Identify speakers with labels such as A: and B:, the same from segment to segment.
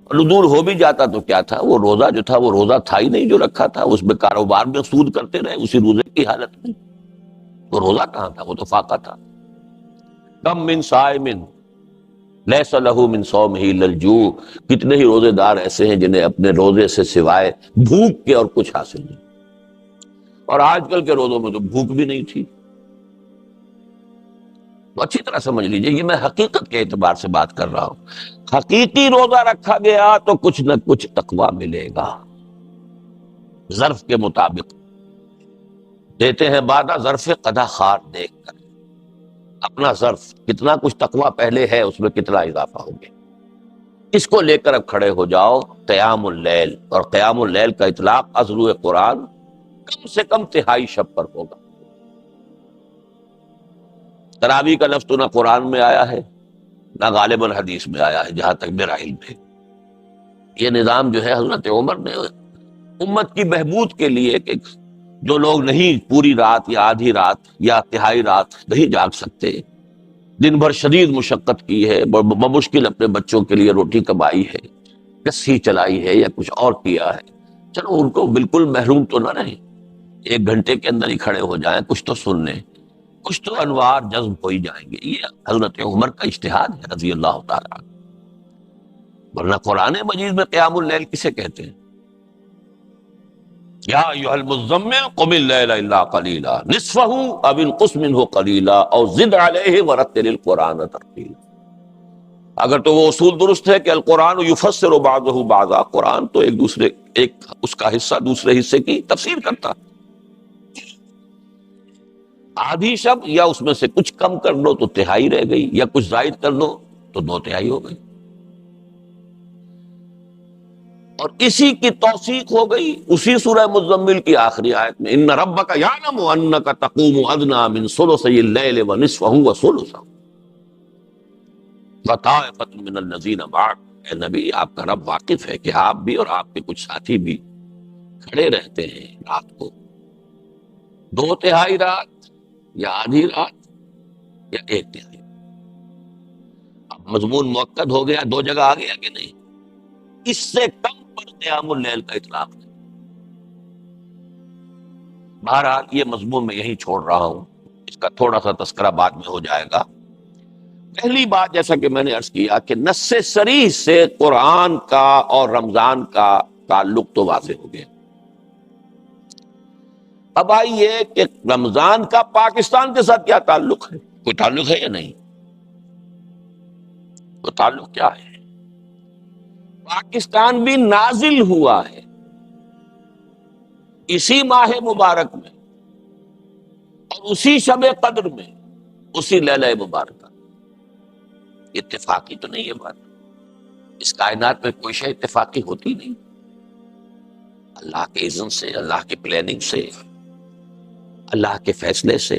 A: اور نزول ہو بھی جاتا تو کیا تھا، وہ روزہ جو تھا وہ روزہ تھا ہی نہیں جو رکھا تھا، اس میں کاروبار میں سود کرتے رہے اسی روزے کی حالت میں، وہ روزہ کہاں تھا، وہ تو فاقہ تھا۔ کم من صائم لیس لہ من صومہ الا الجوع، کتنے ہی روزے دار ایسے ہیں جنہیں اپنے روزے سے سوائے بھوک کے اور کچھ حاصل نہیں، اور آج کل کے روزوں میں تو بھوک بھی نہیں تھی۔ تو اچھی طرح سمجھ لیجئے، یہ میں حقیقت کے اعتبار سے بات کر رہا ہوں، حقیقی روزہ رکھا گیا تو کچھ نہ کچھ تقویٰ ملے گا، ظرف کے مطابق دیتے ہیں وعدہ، ظرف قدح خار دیکھ کر اپنا ظرف کتنا کچھ تقویٰ پہلے ہے اس میں کتنا اضافہ ہو گیا، اس کو لے کر اب کھڑے ہو جاؤ۔ قیام اللیل، اور قیام اللیل کا اطلاق از روئے قرآن کم سے کم تہائی شب پر ہوگا۔ تراویح کا لفظ تو نہ قرآن میں آیا ہے نہ غالباً حدیث میں آیا ہے جہاں تک میرا علم ہے۔ یہ نظام جو ہے حضرت عمر نے امت کی بہبود کے لیے، کہ جو لوگ نہیں پوری رات یا آدھی رات یا تہائی رات نہیں جاگ سکتے، دن بھر شدید مشقت کی ہے، بمشکل اپنے بچوں کے لیے روٹی کمائی ہے، کسی چلائی ہے یا کچھ اور کیا ہے، چلو ان کو بالکل محروم تو نہ رہیں، 1 گھنٹے کے اندر ہی کھڑے ہو جائیں، کچھ تو سن لیں، کچھ تو انوار جذب ہو ہی جائیں گے۔ یہ حضرت عمر کا اجتہاد ہے رضی اللہ تعالیٰ عنہ، ورنہ قرآن مجید میں قیام اللیل کسے کہتے ہیں؟ یا ایھا المزمل قم اللیل الا قلیلا نصفہ او انقص منہ قلیلا او زد علیہ ورتل القرآن ترتیلا۔ اگر تو وہ اصول درست ہے کہ القرآن یفسر بعضہ بعضا، قرآن تو ایک اس کا حصہ دوسرے حصے کی تفسیر کرتا، آدھی شب یا اس میں سے کچھ کم کر لو تو تہائی رہ گئی، یا کچھ زائد کر لو تو 2/3 ہو گئی، اور اسی کی توثیق ہو گئی اسی سورہ مزمل کی آخری آیت میں، ان ربک یعلم انک تقوم ادنی من ثلثی اللیل ونصفہ وثلثہ وطائفۃ من الذین معک۔ اے نبی، آپ کا رب واقف ہے کہ آپ بھی اور آپ کے کچھ ساتھی بھی کھڑے رہتے ہیں رات کو، 2/3 رات یا آدھی رات یا 1/3۔ اب مضمون مؤکد ہو گیا، 2 جگہ آ گیا کہ نہیں؟ اس سے کم پر قیام اللیل کا اطلاق ہے۔ بہرحال یہ مضمون میں یہی چھوڑ رہا ہوں، اس کا تھوڑا سا تذکرہ بعد میں ہو جائے گا۔ پہلی بات، جیسا کہ میں نے عرض کیا کہ نص صریح سے قرآن کا اور رمضان کا تعلق تو واضح ہو گیا۔ اب آئیے کہ رمضان کا پاکستان کے ساتھ کیا تعلق ہے؟ کوئی تعلق ہے یا نہیں؟ تو تعلق کیا ہے؟ پاکستان بھی نازل ہوا ہے اسی ماہ مبارک میں اور اسی شب قدر میں، اسی لیلہ مبارکہ۔ اتفاقی تو نہیں ہے بات، اس کائنات میں کوئی شے اتفاقی ہوتی نہیں، اللہ کے اذن سے، اللہ کی پلاننگ سے، اللہ کے فیصلے سے۔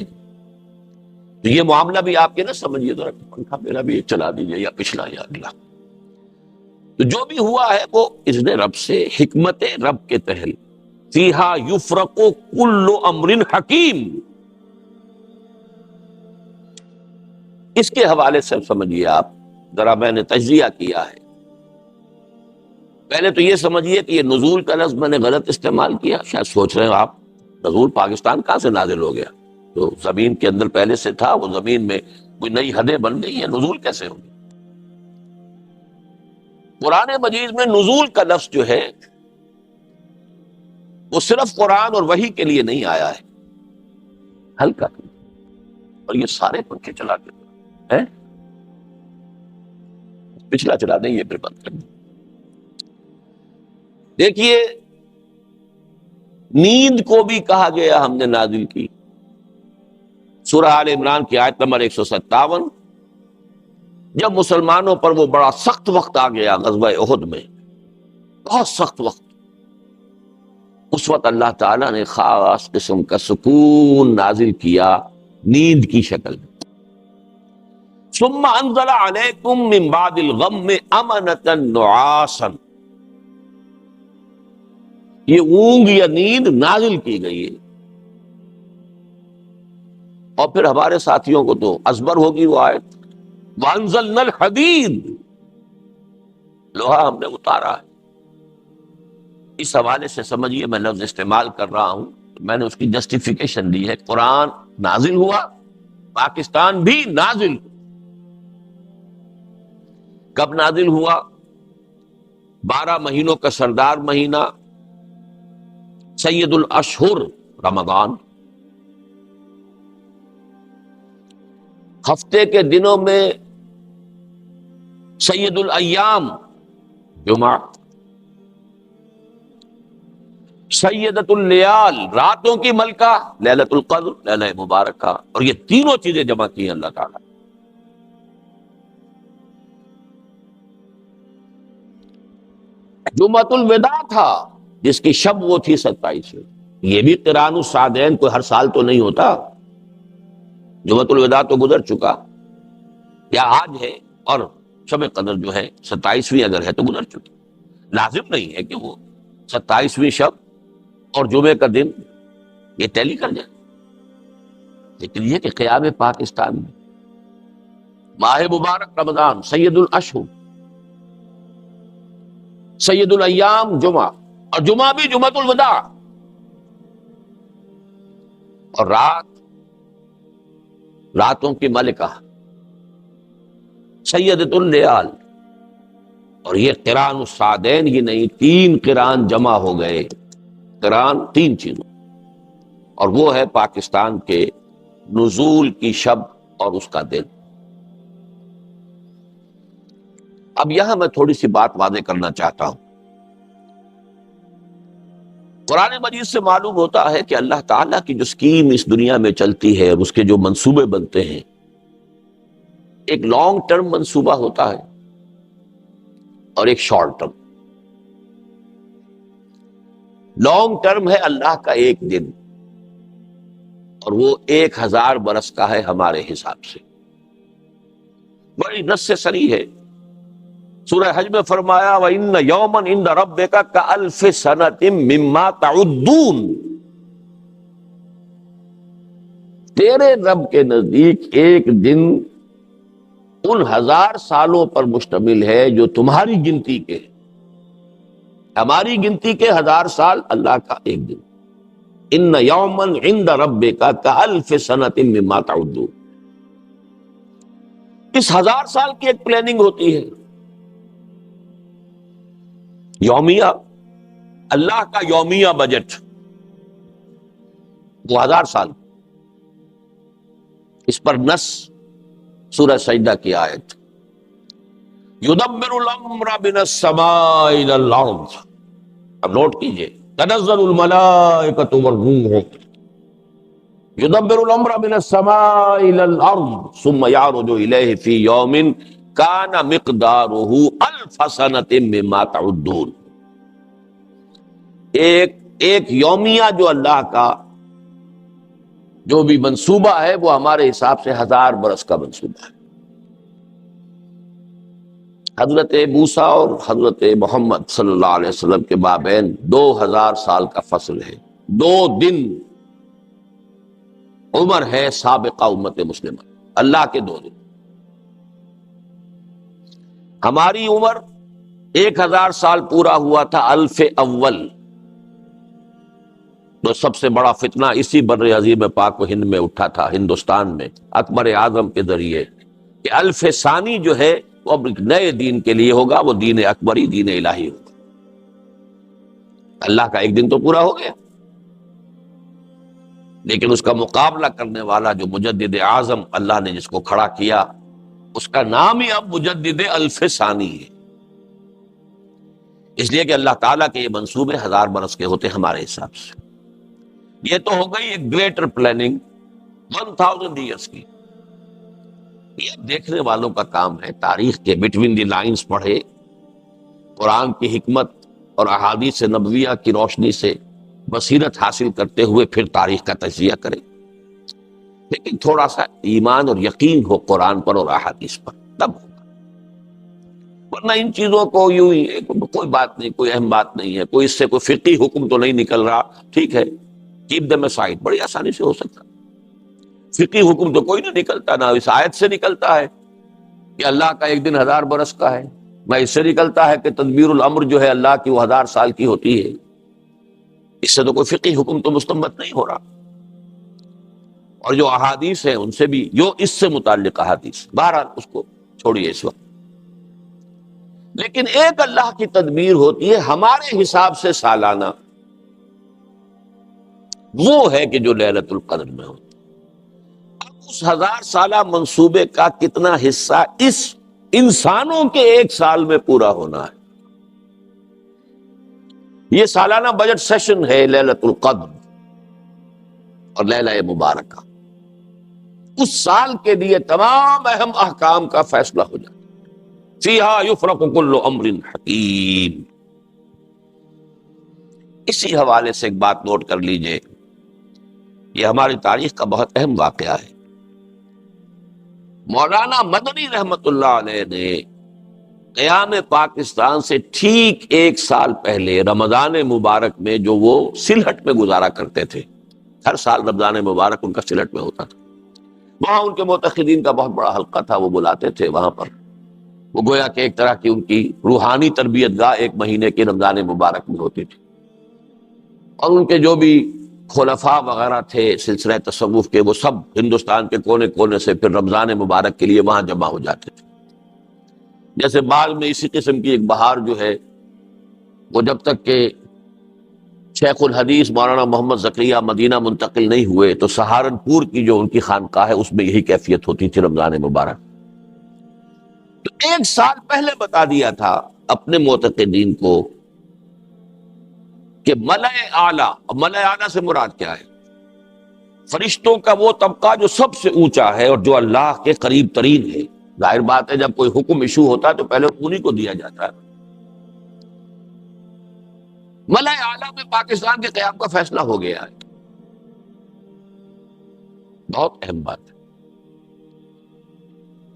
A: تو یہ معاملہ بھی آپ کے نہ سمجھیے، ذرا پنکھا میرا بھی ایک چلا دیجیے، یا پچھلا یا اگلا۔ تو جو بھی ہوا ہے وہ اذن رب سے، حکمت رب کے تحت، فیہا یفرق کل امر حکیم، اس کے حوالے سے سمجھیے آپ، ذرا میں نے تجزیہ کیا ہے۔ پہلے تو یہ سمجھیے کہ یہ نزول کا لفظ میں نے غلط استعمال کیا، شاید سوچ رہے ہو آپ نزول پاکستان کہاں سے نازل ہو گیا؟ تو زمین کے اندر پہلے سے تھا، وہ زمین میں کوئی نئی حدیں بن گئی ہیں، نزول کیسے ہوگی؟ قرآن مجید میں نزول کا لفظ جو ہے وہ صرف قرآن اور وحی کے لیے نہیں آیا ہے، ہلکا، اور یہ سارے پنکھے چلا کے ہیں، پچھلا چلا دیں، یہ پھر بند کر دیں۔ دیکھیے، نیند کو بھی کہا گیا ہم نے نازل کی، سورہ آل عمران کی آیت نمبر 157، جب مسلمانوں پر وہ بڑا سخت وقت آ گیا غزوہ احد میں، بہت سخت وقت، اس وقت اللہ تعالیٰ نے خاص قسم کا سکون نازل کیا نیند کی شکل میں۔ ثم انزل علیکم من بعد الغم امنۃ نعاسا، یہ اونگ یا نیند نازل کی گئی ہے، اور پھر ہمارے ساتھیوں کو تو ازبر ہوگی وہ آیت، وانزلنا الحدید، لوہا ہم نے اتارا ہے۔ اس حوالے سے سمجھیے میں لفظ استعمال کر رہا ہوں، میں نے اس کی جسٹیفیکیشن دی ہے۔ قرآن نازل ہوا، پاکستان بھی نازل ہوا۔ کب نازل ہوا؟ 12 مہینوں کا سردار مہینہ سید الاشہر رمضان، ہفتے کے دنوں میں سید الایام جمعہ، سیدۃ اللیال راتوں کی ملکہ لیلۃ القدر لیلہ مبارکہ، اور یہ تینوں چیزیں جمع کی ہیں اللہ تعالیٰ۔ جمعۃ الوداع تھا جس کی شب وہ تھی 27۔ یہ بھی قران الصادین کوئی ہر سال تو نہیں ہوتا، جمعۃ الوداع تو گزر چکا، یا آج ہے، اور شب قدر جو ہے 27ویں اگر ہے تو گزر چکی۔ لازم نہیں ہے کہ وہ 27ویں شب اور جمعے کا دن یہ ٹیلی کر جائے، لیکن یہ کہ قیام پاکستان میں ماہ مبارک رمضان سید الاشہر سید الایام جمعہ، اور جمعہ بھی جمعۃ الوداع، اور راتوں کی ملکہ سیدۃ اللیال، اور یہ قران الصادین ہی نہیں، 3 قران جمع ہو گئے، قران 3 چیزوں، اور وہ ہے پاکستان کے نزول کی شب اور اس کا دن۔ اب یہاں میں تھوڑی سی بات واضح کرنا چاہتا ہوں۔ قرآن مجید سے معلوم ہوتا ہے کہ اللہ تعالیٰ کی جو اسکیم اس دنیا میں چلتی ہے اور اس کے جو منصوبے بنتے ہیں، ایک لانگ ٹرم منصوبہ ہوتا ہے اور ایک شارٹ ٹرم۔ لانگ ٹرم ہے اللہ کا ایک دن، اور وہ 1000 برس کا ہے ہمارے حساب سے، بڑی نص سے صریح ہے۔ سورہ حج میں فرمایا وَإِنَّ يَوْمًا عِندَ رَبِّكَ كَأَلْفِ سَنَةٍ مِّمَّا تَعُدُّونَ، تیرے رب کے نزدیک ایک دن ان 1000 سالوں پر مشتمل ہے جو تمہاری گنتی کے، ہماری گنتی کے 1000 سال، اللہ کا ایک دن۔ ان یومن عند ربک کالف سنۃ مما تعدون، اس 1000 سال کی ایک پلاننگ ہوتی ہے یومیہ، اللہ کا یومیہ بجٹ وہ 1000 سال، اس پر نص سورہ سجدہ کی آیت یدبر الامر من السماء الى الارض، اب نوٹ کیجئے، تنزل الملائکۃ والروح، یدبر الامر من السماء الى الارض ثم يعرج الیہ فی یوم کان مقدارہ الف سنۃ مما تعدون۔ ایک یومیہ جو اللہ کا جو بھی منصوبہ ہے وہ ہمارے حساب سے 1000 برس کا منصوبہ ہے۔ حضرت موسیٰ اور حضرت محمد صلی اللہ علیہ وسلم کے مابین 2000 سال کا فصل ہے، 2 دن عمر ہے سابقہ امت مسلمہ، اللہ کے 2 دن۔ ہماری عمر 1000 سال پورا ہوا تھا الف اول، تو سب سے بڑا فتنہ اسی بر عظیم پاک و ہند میں اٹھا تھا، ہندوستان میں اکبر اعظم کے ذریعے، کہ الف ثانی جو ہے وہ اب ایک نئے دین کے لیے ہوگا، وہ دین اکبری، دین الہی ہوگا۔ اللہ کا ایک دن تو پورا ہو گیا، لیکن اس کا مقابلہ کرنے والا جو مجدد اعظم اللہ نے جس کو کھڑا کیا، اس کا نام ہی اب مجدد الف ثانی ہے، اس لیے کہ اللہ تعالیٰ کے یہ منصوبے 1000 برس کے ہوتے ہمارے حساب سے۔ یہ تو ہو گئی ایک گریٹر پلاننگ 1000 ایئرس کی، یہ دیکھنے والوں کا کام ہے، تاریخ کے بٹوین دی لائنز پڑھے، قرآن کی حکمت اور احادیث نبویہ کی روشنی سے بصیرت حاصل کرتے ہوئے پھر تاریخ کا تجزیہ کرے، لیکن تھوڑا سا ایمان اور یقین ہو قرآن پر اور احادیث پر، تب ہوگا، ورنہ ان چیزوں کو یوں ہی کوئی بات نہیں، کوئی اہم بات نہیں ہے، کوئی اس سے کوئی فقہی حکم تو نہیں نکل رہا، ٹھیک ہے، کیپ دیم اسائڈ، بڑی آسانی سے ہو سکتا۔ فقہی حکم تو کوئی نہیں نکلتا، نہ اس آیت سے نکلتا ہے کہ اللہ کا ایک دن 1000 برس کا ہے، میں اس سے نکلتا ہے کہ تدبیر الامر جو ہے اللہ کی وہ 1000 سال کی ہوتی ہے، اس سے تو کوئی فقہی حکم تو مستنبط نہیں ہو رہا۔ اور جو احادیث ہیں ان سے بھی، جو اس سے متعلق احادیث، بہرحال اس کو چھوڑیے اس وقت۔ لیکن ایک اللہ کی تدبیر ہوتی ہے ہمارے حساب سے سالانہ، وہ ہے کہ جو لیلۃ القدر میں ہوتی ہے۔ اب اس 1000 سالہ منصوبے کا کتنا حصہ اس انسانوں کے ایک سال میں پورا ہونا ہے، یہ سالانہ بجٹ سیشن ہے لیلۃ القدر اور لیلہ مبارکہ۔ اس سال کے لیے تمام اہم احکام کا فیصلہ ہو جاتا ہے۔ فیہا یفرق کل امر حکیم۔ اسی حوالے سے ایک بات نوٹ کر لیجئے، یہ ہماری تاریخ کا بہت اہم واقعہ ہے۔ مولانا مدنی رحمت اللہ علیہ نے قیام پاکستان سے ٹھیک 1 سال پہلے رمضان مبارک میں جو وہ سلہٹ میں گزارا کرتے تھے، ہر سال رمضان مبارک ان کا سلہٹ میں ہوتا تھا، وہاں ان کے معتقدین کا بہت بڑا حلقہ تھا، وہ بلاتے تھے وہاں پر، وہ گویا کہ ایک طرح کی ان کی روحانی تربیت گاہ 1 مہینے کی رمضان مبارک میں ہوتی تھی، اور ان کے جو بھی خلفاء وغیرہ تھے سلسلہ تصوف کے، وہ سب ہندوستان کے کونے کونے سے پھر رمضان مبارک کے لیے وہاں جمع ہو جاتے تھے۔ جیسے بعد میں اسی قسم کی ایک بہار جو ہے، وہ جب تک کہ شیخ الحدیث مولانا محمد زکریا مدینہ منتقل نہیں ہوئے تو سہارنپور کی جو ان کی خانقاہ ہے اس میں یہی کیفیت ہوتی تھی رمضان مبارک۔ تو 1 سال پہلے بتا دیا تھا اپنے معتقدین کو کہ ملأ اعلیٰ، ملأ اعلیٰ سے مراد کیا ہے؟ فرشتوں کا وہ طبقہ جو سب سے اونچا ہے اور جو اللہ کے قریب ترین ہے۔ ظاہر بات ہے جب کوئی حکم ایشو ہوتا ہے تو پہلے انہی کو دیا جاتا ہے۔ ملأ اعلیٰ میں پاکستان کے قیام کا فیصلہ ہو گیا ہے، بہت اہم بات ہے۔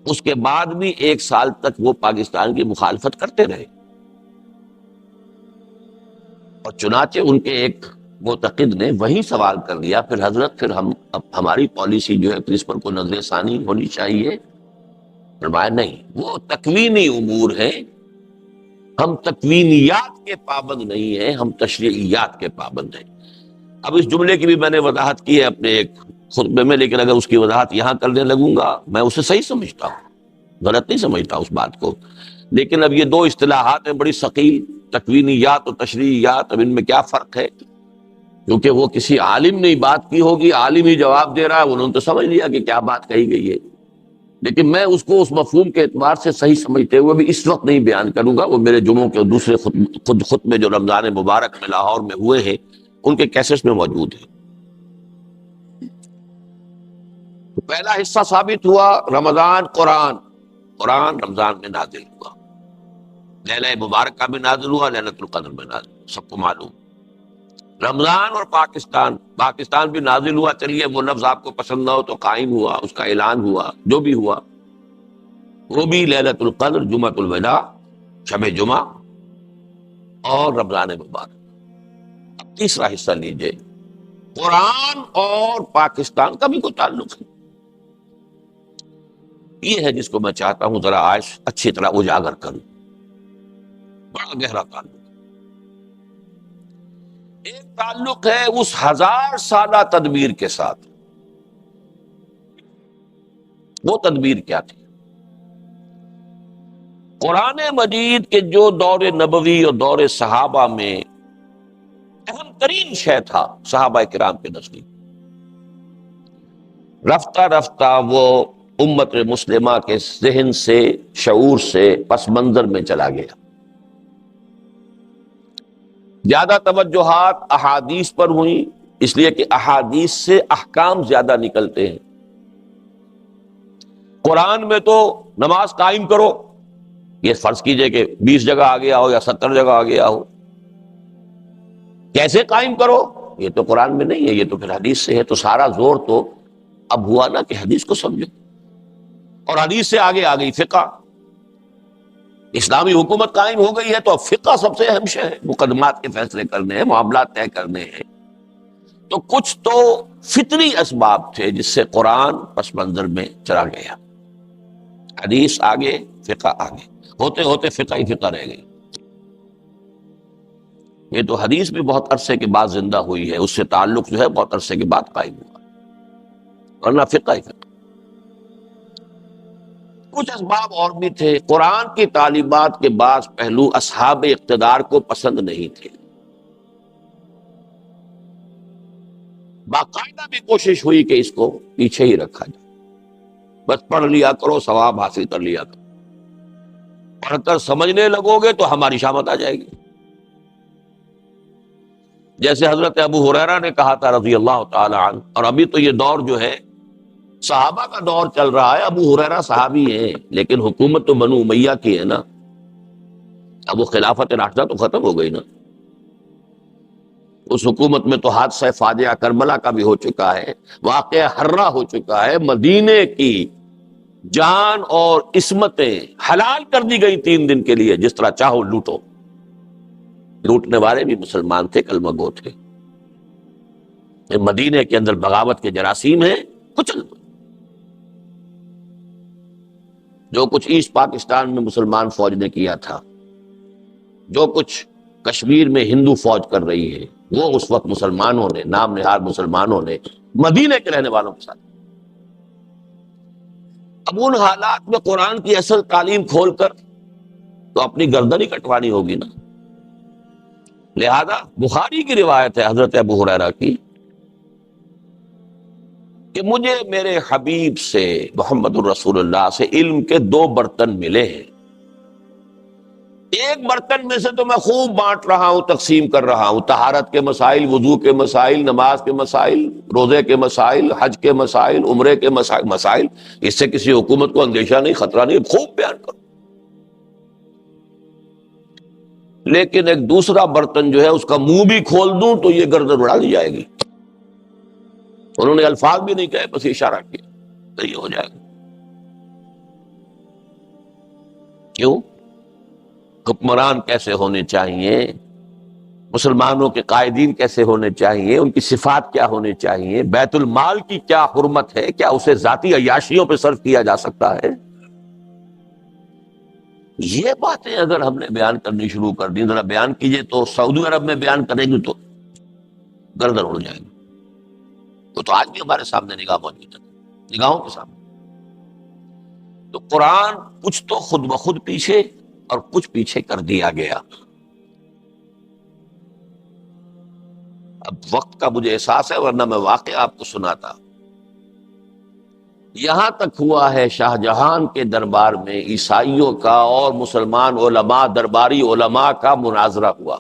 A: اس کے بعد بھی 1 سال تک وہ پاکستان کی مخالفت کرتے رہے، اور چنانچہ ان کے ایک معتقد نے وہی سوال کر لیا، پھر حضرت پھر ہماری پالیسی جو ہے پھر اس پر کوئی نظر ثانی ہونی چاہیے؟ فرمایا نہیں، وہ تکوینی امور ہیں، ہم تکوینیات کے پابند نہیں ہیں، ہم تشریعیات کے پابند ہیں۔ اب اس جملے کی بھی میں نے وضاحت کی ہے اپنے ایک خطبے میں، لیکن اگر اس کی وضاحت یہاں کرنے لگوں گا میں اسے صحیح سمجھتا ہوں، غلط نہیں سمجھتا اس بات کو، لیکن اب یہ 2 اصطلاحات ہیں بڑی ثقیل، تکوینیات اور تشریعیات، اب ان میں کیا فرق ہے؟ کیونکہ وہ کسی عالم نے بات کی ہوگی، عالم ہی جواب دے رہا ہے، انہوں نے تو سمجھ لیا کہ کیا بات کہی گئی ہے، لیکن میں اس کو اس مفہوم کے اعتبار سے صحیح سمجھتے ہوئے بھی اس وقت نہیں بیان کروں گا، وہ میرے جمعوں کے دوسرے خطبے جو رمضان مبارک میں لاہور میں ہوئے ہیں ان کے کیسٹس میں موجود ہیں۔ تو پہلا حصہ ثابت ہوا رمضان، قرآن رمضان میں نازل ہوا، لیلہ مبارکہ میں نازل ہوا، لیلۃ القدر میں نازل ہوا، سب کو معلوم۔ رمضان اور پاکستان بھی نازل ہوا، چلیے وہ لفظ آپ کو پسند نہ ہو تو قائم ہوا، اس کا اعلان ہوا، جو بھی ہوا، وہ بھی لیلۃ القدر، جمعۃ الوداع، شب جمعہ اور رمضان مبارک۔ اب تیسرا حصہ لیجئے، قرآن اور پاکستان کا بھی کوئی تعلق ہے، یہ ہے جس کو میں چاہتا ہوں ذرا آج اچھی طرح اجاگر کروں، بڑا گہرا تعلق۔ ایک تعلق ہے اس 1000 سالہ تدبیر کے ساتھ، وہ تدبیر کیا تھی؟ قرآن مجید کے جو دور نبوی اور دور صحابہ میں اہم ترین شے تھا صحابہ کرام کے نزدیک، رفتہ رفتہ وہ امت مسلمہ کے ذہن سے، شعور سے پس منظر میں چلا گیا۔ زیادہ توجہات احادیث پر ہوئیں، اس لیے کہ احادیث سے احکام زیادہ نکلتے ہیں۔ قرآن میں تو نماز قائم کرو، یہ فرض کیجئے کہ 20 جگہ آ گیا ہو یا 70 جگہ آ گیا ہو، کیسے قائم کرو یہ تو قرآن میں نہیں ہے، یہ تو پھر حدیث سے ہے۔ تو سارا زور تو اب ہوا نا کہ حدیث کو سمجھو، اور حدیث سے آگے آ گئی فقہ، اسلامی حکومت قائم ہو گئی ہے تو اب فقہ سب سے اہم شے ہے، مقدمات کے فیصلے کرنے ہیں، معاملات طے کرنے ہیں۔ تو کچھ تو فطری اسباب تھے جس سے قرآن پس منظر میں چلا گیا، حدیث آگے، فقہ آگے، ہوتے ہوتے فقہ ہی فقہ رہ گئی۔ یہ تو حدیث بھی بہت عرصے کے بعد زندہ ہوئی ہے، اس سے تعلق جو ہے بہت عرصے کے بعد قائم ہوا، ورنہ فقہ ہی فقہ۔ کچھ اسباب اور بھی تھے۔ قرآن کی تعلیمات کے بعض پہلو اصحاب اقتدار کو پسند نہیں تھے، باقاعدہ بھی کوشش ہوئی کہ اس کو پیچھے ہی رکھا جائے، بس پڑھ لیا کرو، ثواب حاصل کر لیا کرو، پڑھ کر سمجھنے لگو گے تو ہماری شامت آ جائے گی۔ جیسے حضرت ابو ہریرہ نے کہا تھا رضی اللہ تعالی عنہ، اور ابھی تو یہ دور جو ہے صحابہ کا دور چل رہا ہے، ابو ہریرہ صحابی ہیں لیکن حکومت تو بنو امیہ کی ہے نا، اب وہ خلافت راشدہ تو ختم ہو گئی نا، اس حکومت میں تو حادثہ فاجعہ کربلا کا بھی ہو چکا ہے، واقعہ حرہ ہو چکا ہے، مدینے کی جان اور عصمتیں حلال کر دی گئی 3 دن کے لیے، جس طرح چاہو لوٹو۔ لوٹنے والے بھی مسلمان تھے، کلمہ گو تھے۔ مدینے کے اندر بغاوت کے جراثیم ہیں، کچل دو۔ جو کچھ ایسٹ پاکستان میں مسلمان فوج نے کیا تھا، جو کچھ کشمیر میں ہندو فوج کر رہی ہے، وہ اس وقت مسلمانوں نے، نام نہاد مسلمانوں نے مدینے کے رہنے والوں کے ساتھ۔ اب ان حالات میں قرآن کی اصل تعلیم کھول کر تو اپنی گردن ہی کٹوانی ہوگی نا۔ لہذا بخاری کی روایت ہے حضرت ابو ہریرہ کی کہ مجھے میرے حبیب سے، محمد الرسول اللہ سے، علم کے 2 برتن ملے ہیں۔ ایک برتن میں سے تو میں خوب بانٹ رہا ہوں، تقسیم کر رہا ہوں، طہارت کے مسائل، وضو کے مسائل، نماز کے مسائل، روزے کے مسائل، حج کے مسائل، عمرے کے مسائل۔ اس سے کسی حکومت کو اندیشہ نہیں، خطرہ نہیں، خوب بیان کرو۔ لیکن ایک دوسرا برتن جو ہے اس کا منہ بھی کھول دوں تو یہ گردن اڑا دی جائے گی۔ انہوں نے الفاظ بھی نہیں کہے، بس اشارہ کیا تو یہ ہو جائے گا۔ کیوں؟ حکمران کیسے ہونے چاہیے، مسلمانوں کے قائدین کیسے ہونے چاہیے، ان کی صفات کیا ہونے چاہیے، بیت المال کی کیا حرمت ہے، کیا اسے ذاتی عیاشیوں پہ صرف کیا جا سکتا ہے؟ یہ باتیں اگر ہم نے بیان کرنی شروع کر دی، ذرا بیان کیجئے تو سعودی عرب میں بیان کریں گے تو گردن اڑ جائے گی۔ وہ تو آج بھی ہمارے سامنے نگاہ موجود ہے، نگاہوں کے سامنے۔ تو قرآن کچھ تو خود بخود پیچھے اور کچھ پیچھے کر دیا گیا۔ اب وقت کا مجھے احساس ہے، ورنہ میں واقعہ آپ کو سناتا۔ یہاں تک ہوا ہے شاہ جہان کے دربار میں عیسائیوں کا اور مسلمان علماء، درباری علماء کا مناظرہ ہوا،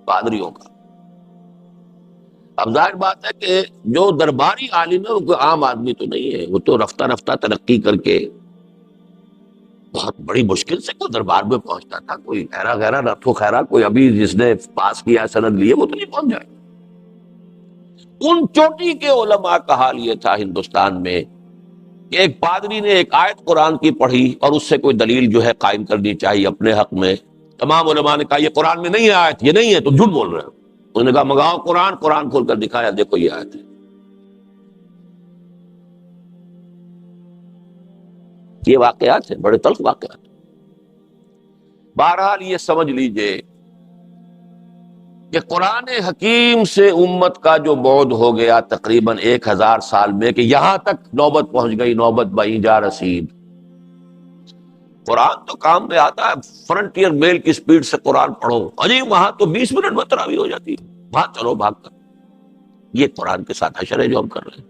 A: پادریوں کا۔ اب ظاہر بات ہے کہ جو درباری عالم ہے وہ کوئی عام آدمی تو نہیں ہے، وہ تو رفتہ رفتہ ترقی کر کے بہت بڑی مشکل سے کوئی دربار میں پہنچتا تھا، کوئی خیرہ غیرہ رتھو خیرہ کوئی ابھی جس نے پاس کیا سند لیے وہ تو نہیں پہنچ جائے۔ ان چوٹی کے علماء کا حال یہ تھا ہندوستان میں کہ ایک پادری نے ایک آیت قرآن کی پڑھی اور اس سے کوئی دلیل جو ہے قائم کرنی چاہیے اپنے حق میں۔ تمام علماء نے کہا یہ قرآن میں نہیں ہے آیت، یہ نہیں ہے، تو جھوٹ بول رہے ہیں۔ انہوں نے کہا منگاؤ قرآن، قرآن کھول کر دکھایا، دیکھو یہ آیت ہے۔ یہ واقعات ہیں، بڑے تلخ واقعات۔ بہرحال یہ سمجھ لیجئے کہ قرآن حکیم سے امت کا جو بعد ہو گیا تقریباً 1000 سال میں، کہ یہاں تک نوبت پہنچ گئی، نوبت بہیں جا رسید۔ قرآن تو کام میں آتا ہے، فرنٹیئر میل کی سپیڈ سے قرآن پڑھو، اجی وہاں تو 20 منٹ میں تراویح ہو جاتی ہے، وہاں چلو بھاگ کر۔ یہ قرآن کے ساتھ حشر ہے جو ہم کر رہے ہیں۔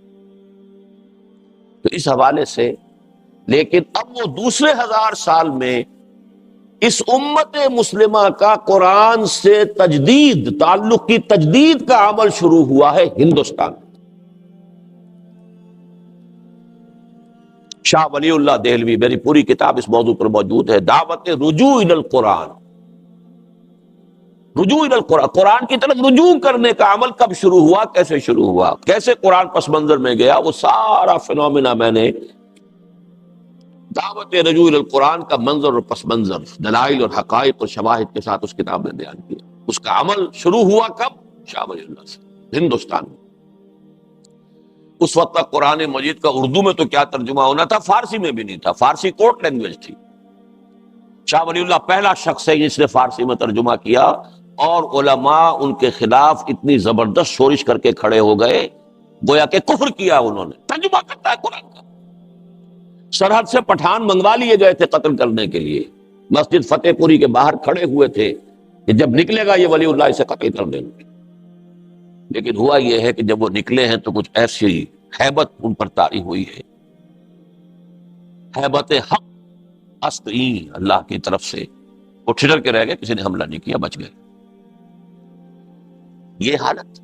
A: تو اس حوالے سے لیکن اب وہ دوسرے 1000 سال میں اس امت مسلمہ کا قرآن سے تجدید، تعلق کی تجدید کا عمل شروع ہوا ہے ہندوستان۔ شاہ ولی اللہ دہلوی، میری پوری کتاب اس موضوع پر موجود ہے، دعوت رجوع الی القرآن، رجوع الی القرآن، قرآن کی طرف رجوع کرنے کا عمل کب شروع ہوا، کیسے شروع ہوا، کیسے قرآن پس منظر میں گیا، وہ سارا فنومینا میں نے دعوت رجوع الی القرآن کا منظر اور پس منظر، دلائل اور حقائق اور شواہد کے ساتھ اس کتاب میں بیان کیا۔ اس کا عمل شروع ہوا کب؟ شاہ ولی اللہ سے، ہندوستان میں۔ اس وقت تک قرآن مجید کا اردو میں تو کیا ترجمہ ہونا تھا، فارسی میں بھی نہیں تھا، فارسی کورٹ لینگویج تھی۔ شاہ ولی اللہ پہلا شخص ہے جس نے فارسی میں ترجمہ کیا، اور علماء ان کے خلاف اتنی زبردست شورش کر کے کھڑے ہو گئے، گویا کہ کفر کیا انہوں نے، ترجمہ کرتا ہے قرآن کا۔ سرحد سے پٹھان منگوا لیے گئے تھے قتل کرنے کے لیے، مسجد فتح پوری کے باہر کھڑے ہوئے تھے کہ جب نکلے گا یہ ولی اللہ اسے قتل کر دیں گے۔ لیکن ہوا یہ ہے کہ جب وہ نکلے ہیں تو کچھ ایسی ہیبت ان پر طاری ہوئی ہے، ہیبت حق اسطعین اللہ کی طرف سے، وہ ٹھٹر کے رہ گئے، کسی نے حملہ نہیں کیا، بچ گئے۔ یہ حالت،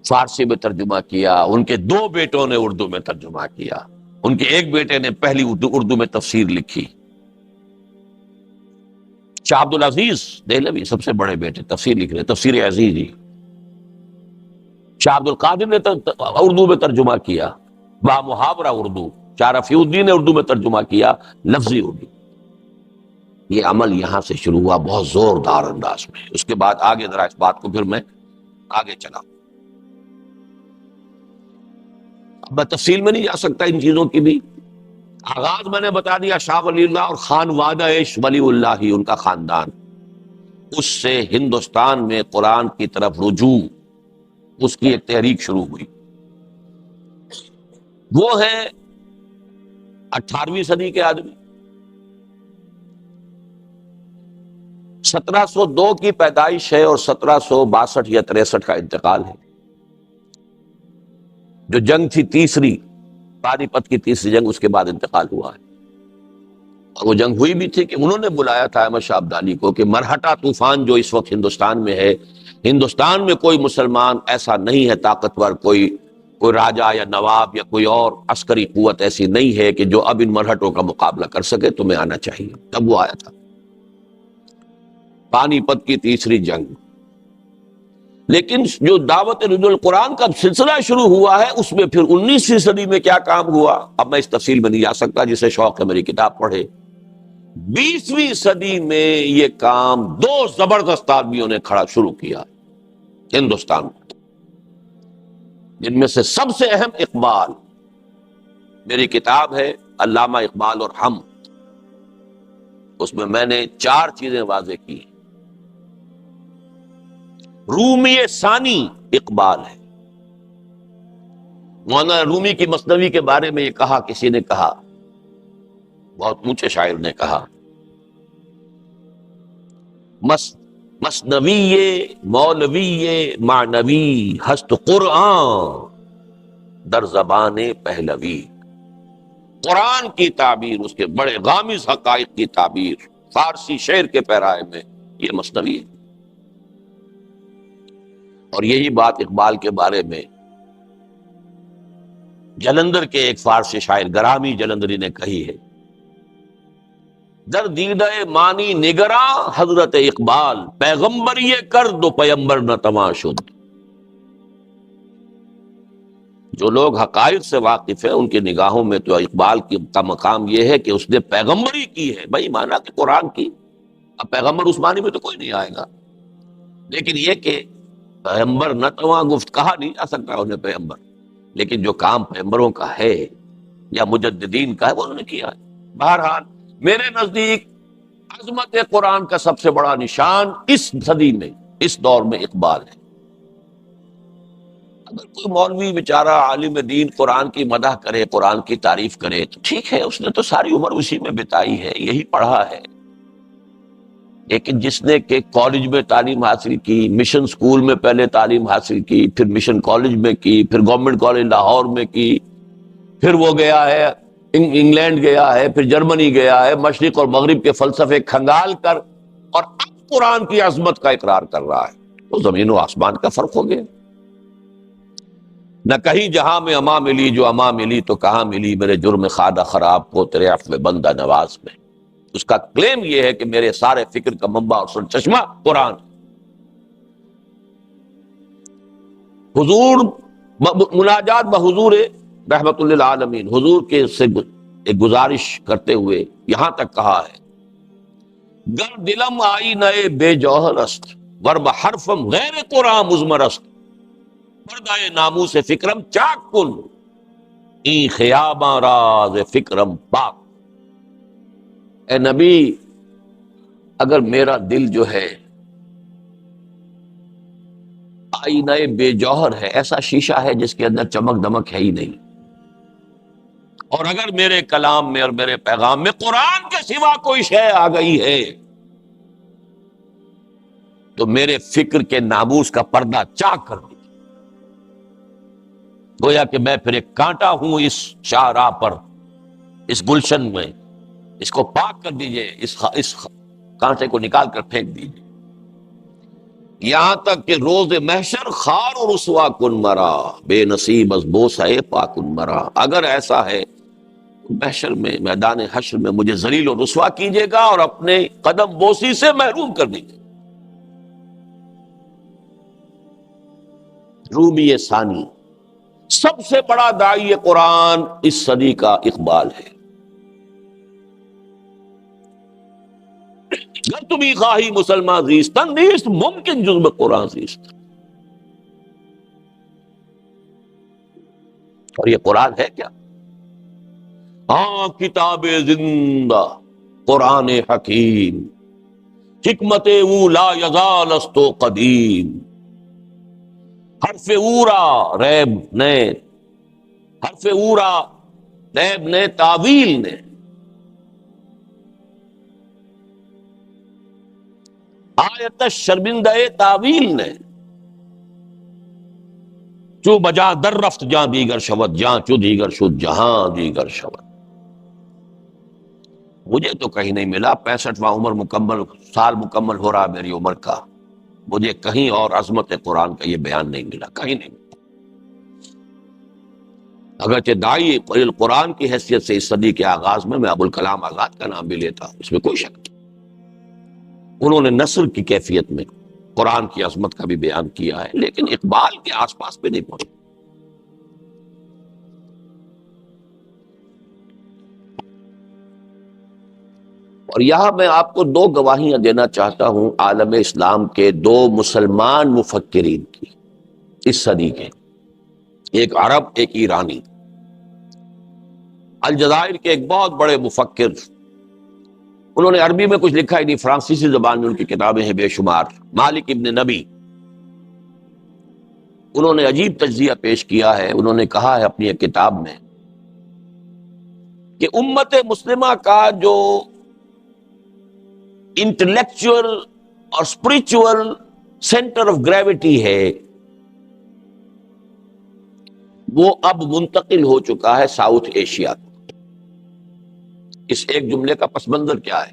A: فارسی میں ترجمہ کیا، ان کے 2 بیٹوں نے اردو میں ترجمہ کیا، ان کے ایک بیٹے نے پہلی اردو میں تفسیر لکھی، شاہ عبد العزیز دہلوی سب سے بڑے بیٹے تفسیر لکھ رہے، تفسیر عزیز ہی۔ شاہ عبد القادر نے اردو میں ترجمہ کیا، با محاورہ اردو۔ شاہ رفیع الدین نے اردو میں ترجمہ کیا، لفظی اردو۔ یہ عمل یہاں سے شروع ہوا بہت زوردار انداز میں۔ اس کے بعد آگے ذرا اس بات کو پھر میں آگے چلا، میں تفصیل میں نہیں جا سکتا ان چیزوں کی بھی۔ آغاز میں نے بتا دیا، شاہ ولی اللہ اور خان وادہ ولی اللہ ہی ان کا خاندان، اس سے ہندوستان میں قرآن کی طرف رجوع، اس کی ایک تحریک شروع ہوئی۔ وہ ہے 18ویں صدی کے آدمی، 1702 کی پیدائش ہے اور 1762 یا 63 کا انتقال ہے۔ جو جنگ تھی تیسری، پانی پت کی تیسری جنگ، اس کے بعد انتقال ہوا ہے۔ اور وہ جنگ ہوئی بھی تھی کہ انہوں نے بلایا تھا احمد شاہ ابدالی کو کہ مرہٹہ طوفان جو اس وقت ہندوستان میں ہے، ہندوستان میں کوئی مسلمان ایسا نہیں ہے طاقتور، کوئی راجا یا نواب یا کوئی اور عسکری قوت ایسی نہیں ہے کہ جو اب ان مرہٹوں کا مقابلہ کر سکے، تمہیں آنا چاہیے۔ تب وہ آیا تھا، پانی پت کی تیسری جنگ۔ لیکن جو دعوت رجوع القرآن کا سلسلہ شروع ہوا ہے، اس میں پھر 19ویں صدی میں کیا کام ہوا، اب میں اس تفصیل میں نہیں جا سکتا، جسے شوق ہے میری کتاب پڑھے۔ 20ویں صدی میں یہ کام 2 زبردست آدمیوں نے شروع کیا ہندوستان میں، جن میں سے سب سے اہم اقبال۔ میری کتاب ہے علامہ اقبال اور ہم، اس میں نے 4 چیزیں واضح کی۔ رومی ثانی اقبال ہے، مولانا رومی کی مثنوی کے بارے میں یہ کہا، کسی نے کہا، بہت اونچے شاعر نے کہا، مثنوی مولوی معنوی ہست قرآن در زبان پہلوی۔ قرآن کی تعبیر، اس کے بڑے غامض حقائق کی تعبیر فارسی شعر کے پیرائے میں یہ مثنوی ہے۔ اور یہی بات اقبال کے بارے میں جلندر کے ایک فارسی شاعر گرامی جلندری نے کہی ہے، در دیدہ مانی نگراں حضرت اقبال، پیغمبر یہ کر دو پیمبر نہ تواں شد۔ جو لوگ حقائق سے واقف ہیں ان کی نگاہوں میں تو اقبال کا مقام یہ ہے کہ اس نے پیغمبری کی ہے، بھائی مانا کہ قرآن کی۔ اب پیغمبر اس معنی میں تو کوئی نہیں آئے گا، لیکن یہ کہ پیغمبر نہ تواں گفت، کہا نہیں جا سکتا انہیں پیغمبر، لیکن جو کام پیغمبروں کا ہے یا مجددین کا ہے وہ انہوں نے کیا ہے۔ بہرحال میرے نزدیک عظمت قرآن کا سب سے بڑا نشان اس صدی میں، اس دور میں اقبال ہے۔ اگر کوئی مولوی بیچارہ عالم دین قرآن کی مدح کرے، قرآن کی تعریف کرے تو ٹھیک ہے، اس نے تو ساری عمر اسی میں بتائی ہے، یہی پڑھا ہے۔ لیکن جس نے کہ کالج میں تعلیم حاصل کی، مشن سکول میں پہلے تعلیم حاصل کی، پھر مشن کالج میں کی، پھر گورنمنٹ کالج لاہور میں کی، پھر وہ گیا ہے انگلینڈ گیا ہے، پھر جرمنی گیا ہے، مشرق اور مغرب کے فلسفے کھنگال کر، اور اب قرآن کی عظمت کا اقرار کر رہا ہے، تو زمین و آسمان کا فرق ہو گیا۔ نہ کہیں جہاں میں اما ملی، جو اما ملی تو کہاں ملی، میرے جرم خادہ خراب کو تیرے عفو بندہ نواز میں۔ اس کا کلیم یہ ہے کہ میرے سارے فکر کا منبع اور سرچشمہ قرآن۔ حضور مناجات بحضور رحمت للعالمین، حضور کے سے ایک گزارش کرتے ہوئے یہاں تک کہا ہے، گر دلم آئی نئے بے جوہر است، ور بحرفم غیر قرآن مزمر است۔ پردہ ناموس فکرم چاک کن، این خیاباں راز فکرم پاک۔ اے نبی، اگر میرا دل جو ہے آئینہ بے جوہر ہے، ایسا شیشہ ہے جس کے اندر چمک دمک ہے ہی نہیں، اور اگر میرے کلام میں اور میرے پیغام میں قرآن کے سوا کوئی شے آ گئی ہے تو میرے فکر کے ناموس کا پردہ چاک کر دیجیے۔ گویا کہ میں پھر ایک کانٹا ہوں اس شاہراہ پر، اس گلشن میں، اس کو پاک کر دیجئے، اس کانٹے کو نکال کر پھینک دیجئے، یہاں تک کہ روز محشر خار و رسوا کن مرا، بے نصیب از بوسہ پاکن مرا۔ اگر ایسا ہے تو محشر میں، میدان حشر میں مجھے ذلیل و رسوا کیجیے گا اور اپنے قدم بوسی سے محروم کر دیجیے۔ رومی ثانی، سب سے بڑا داعی قرآن اس صدی کا اقبال ہے۔ گر تمہیں خواہی مسلمان زیستن نیست ممکن جز میں قرآن زیست۔ اور یہ قرآن ہے کیا؟ ہاں کتاب زندہ قرآن حکیم، حکمت او لا یزال است و قدیم، حرف اورا ریب نے، حرف اورا ریب نے، تعویل نے، آیت شرمندہ تعویل نے، چو بجا در رفت جاں دیگر شود، جاں چو دیگر شد جہاں دیگر شود۔ مجھے تو کہیں نہیں ملا، 65واں عمر مکمل، سال مکمل ہو رہا میری عمر کا، مجھے کہیں اور عظمت قرآن کا یہ بیان نہیں ملا، کہیں نہیں ملا۔ اگرچہ داعی قرآن کی حیثیت سے اس صدی کے آغاز میں ابوالکلام آزاد کا نام بھی لیتا ہوں، اس میں کوئی شک نہیں۔ انہوں نے نثر کی کیفیت میں قرآن کی عظمت کا بھی بیان کیا ہے، لیکن اقبال کے آس پاس پہ نہیں پہنچا۔ اور یہاں میں آپ کو دو گواہیاں دینا چاہتا ہوں عالم اسلام کے دو مسلمان مفکرین کی اس صدی کے، ایک عرب ایک ایرانی۔ الجزائر کے ایک بہت بڑے مفکر، انہوں نے عربی میں کچھ لکھا ہی نہیں، فرانسیسی زبان میں ان کی کتابیں ہیں بے شمار، مالک ابن نبی۔ انہوں نے عجیب تجزیہ پیش کیا ہے، انہوں نے کہا ہے اپنی ایک کتاب میں کہ امت مسلمہ کا جو انٹلیکچوئل اور اسپرچول سینٹر آف گریوٹی ہے وہ اب منتقل ہو چکا ہے ساؤتھ ایشیا کو۔ اس ایک جملے کا پس منظر کیا ہے؟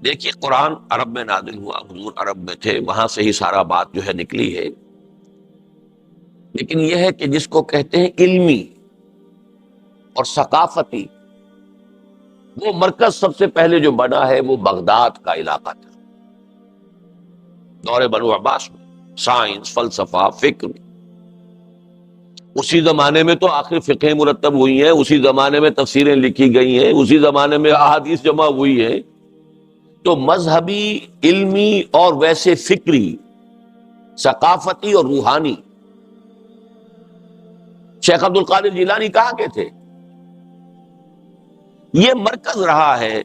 A: دیکھیے، قرآن عرب میں نازل ہوا، حضور عرب میں تھے، وہاں سے ہی سارا بات جو ہے نکلی ہے، لیکن یہ ہے کہ جس کو کہتے ہیں علمی اور ثقافتی، وہ مرکز سب سے پہلے جو بنا ہے وہ بغداد کا علاقہ تھا، دور بنو عباس میں۔ سائنس، فلسفہ، فکر، اسی زمانے میں تو آخر فقہ مرتب ہوئی ہیں، اسی زمانے میں تفسیریں لکھی گئی ہیں، اسی زمانے میں احادیث جمع ہوئی ہیں۔ تو مذہبی، علمی اور ویسے فکری، ثقافتی اور روحانی، شیخ عبد القادر جیلانی کہاں کے تھے؟ یہ مرکز رہا ہے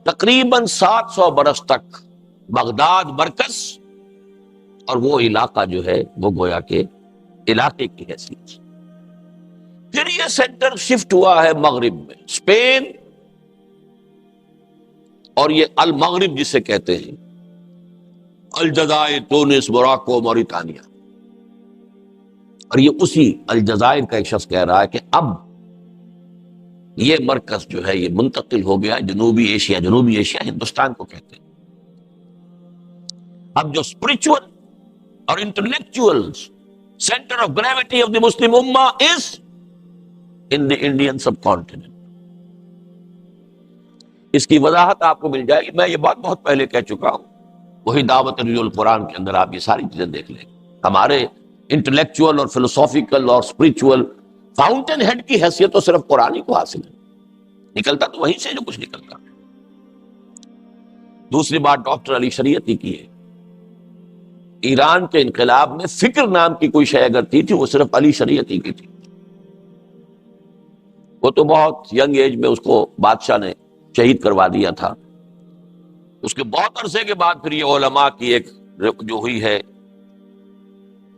A: تقریباً 700 برس تک، بغداد مرکز، اور وہ علاقہ جو ہے وہ گویا کہ علاقے کی حیثیت سے۔ پھر یہ سینٹر شفٹ ہوا ہے مغرب میں، اسپین، اور یہ المغرب جسے کہتے ہیں، الجزائر، تونس، موراکو، موریتانیہ۔ اور یہ اسی الجزائر کا ایک شخص کہہ رہا ہے کہ اب یہ مرکز جو ہے یہ منتقل ہو گیا جنوبی ایشیا، جنوبی ایشیا ہندوستان کو کہتے ہیں۔ اب جو اسپرچول اور intellectual centre of gravity of the Muslim امہ is in the Indian sub continent. اس کی وضاحت آپ کو مل جائے گی، میں یہ بات بہت پہلے کہہ چکا ہوں، وہی دعوت القرآن کے اندر آپ یہ ساری چیزیں دیکھ لیں۔ ہمارے انٹلیکچوئل اور فلسافیکل اور اسپرچول فاؤنٹین ہیڈ کی حیثیت تو صرف قرآن ہی کو حاصل ہے، نکلتا تو وہیں سے جو کچھ نکلتا۔ دوسری بات ڈاکٹر علی شریعتی کی ہے، ایران کے انقلاب میں فکر نام کی کوئی شے اگر تھی وہ صرف علی شریعتی کی تھی. وہ تو بہت ینگ ایج میں اس کو بادشاہ نے شہید کروا دیا تھا. اس کے بہت عرصے کے بعد پھر یہ علماء کی ایک جو ہوئی ہے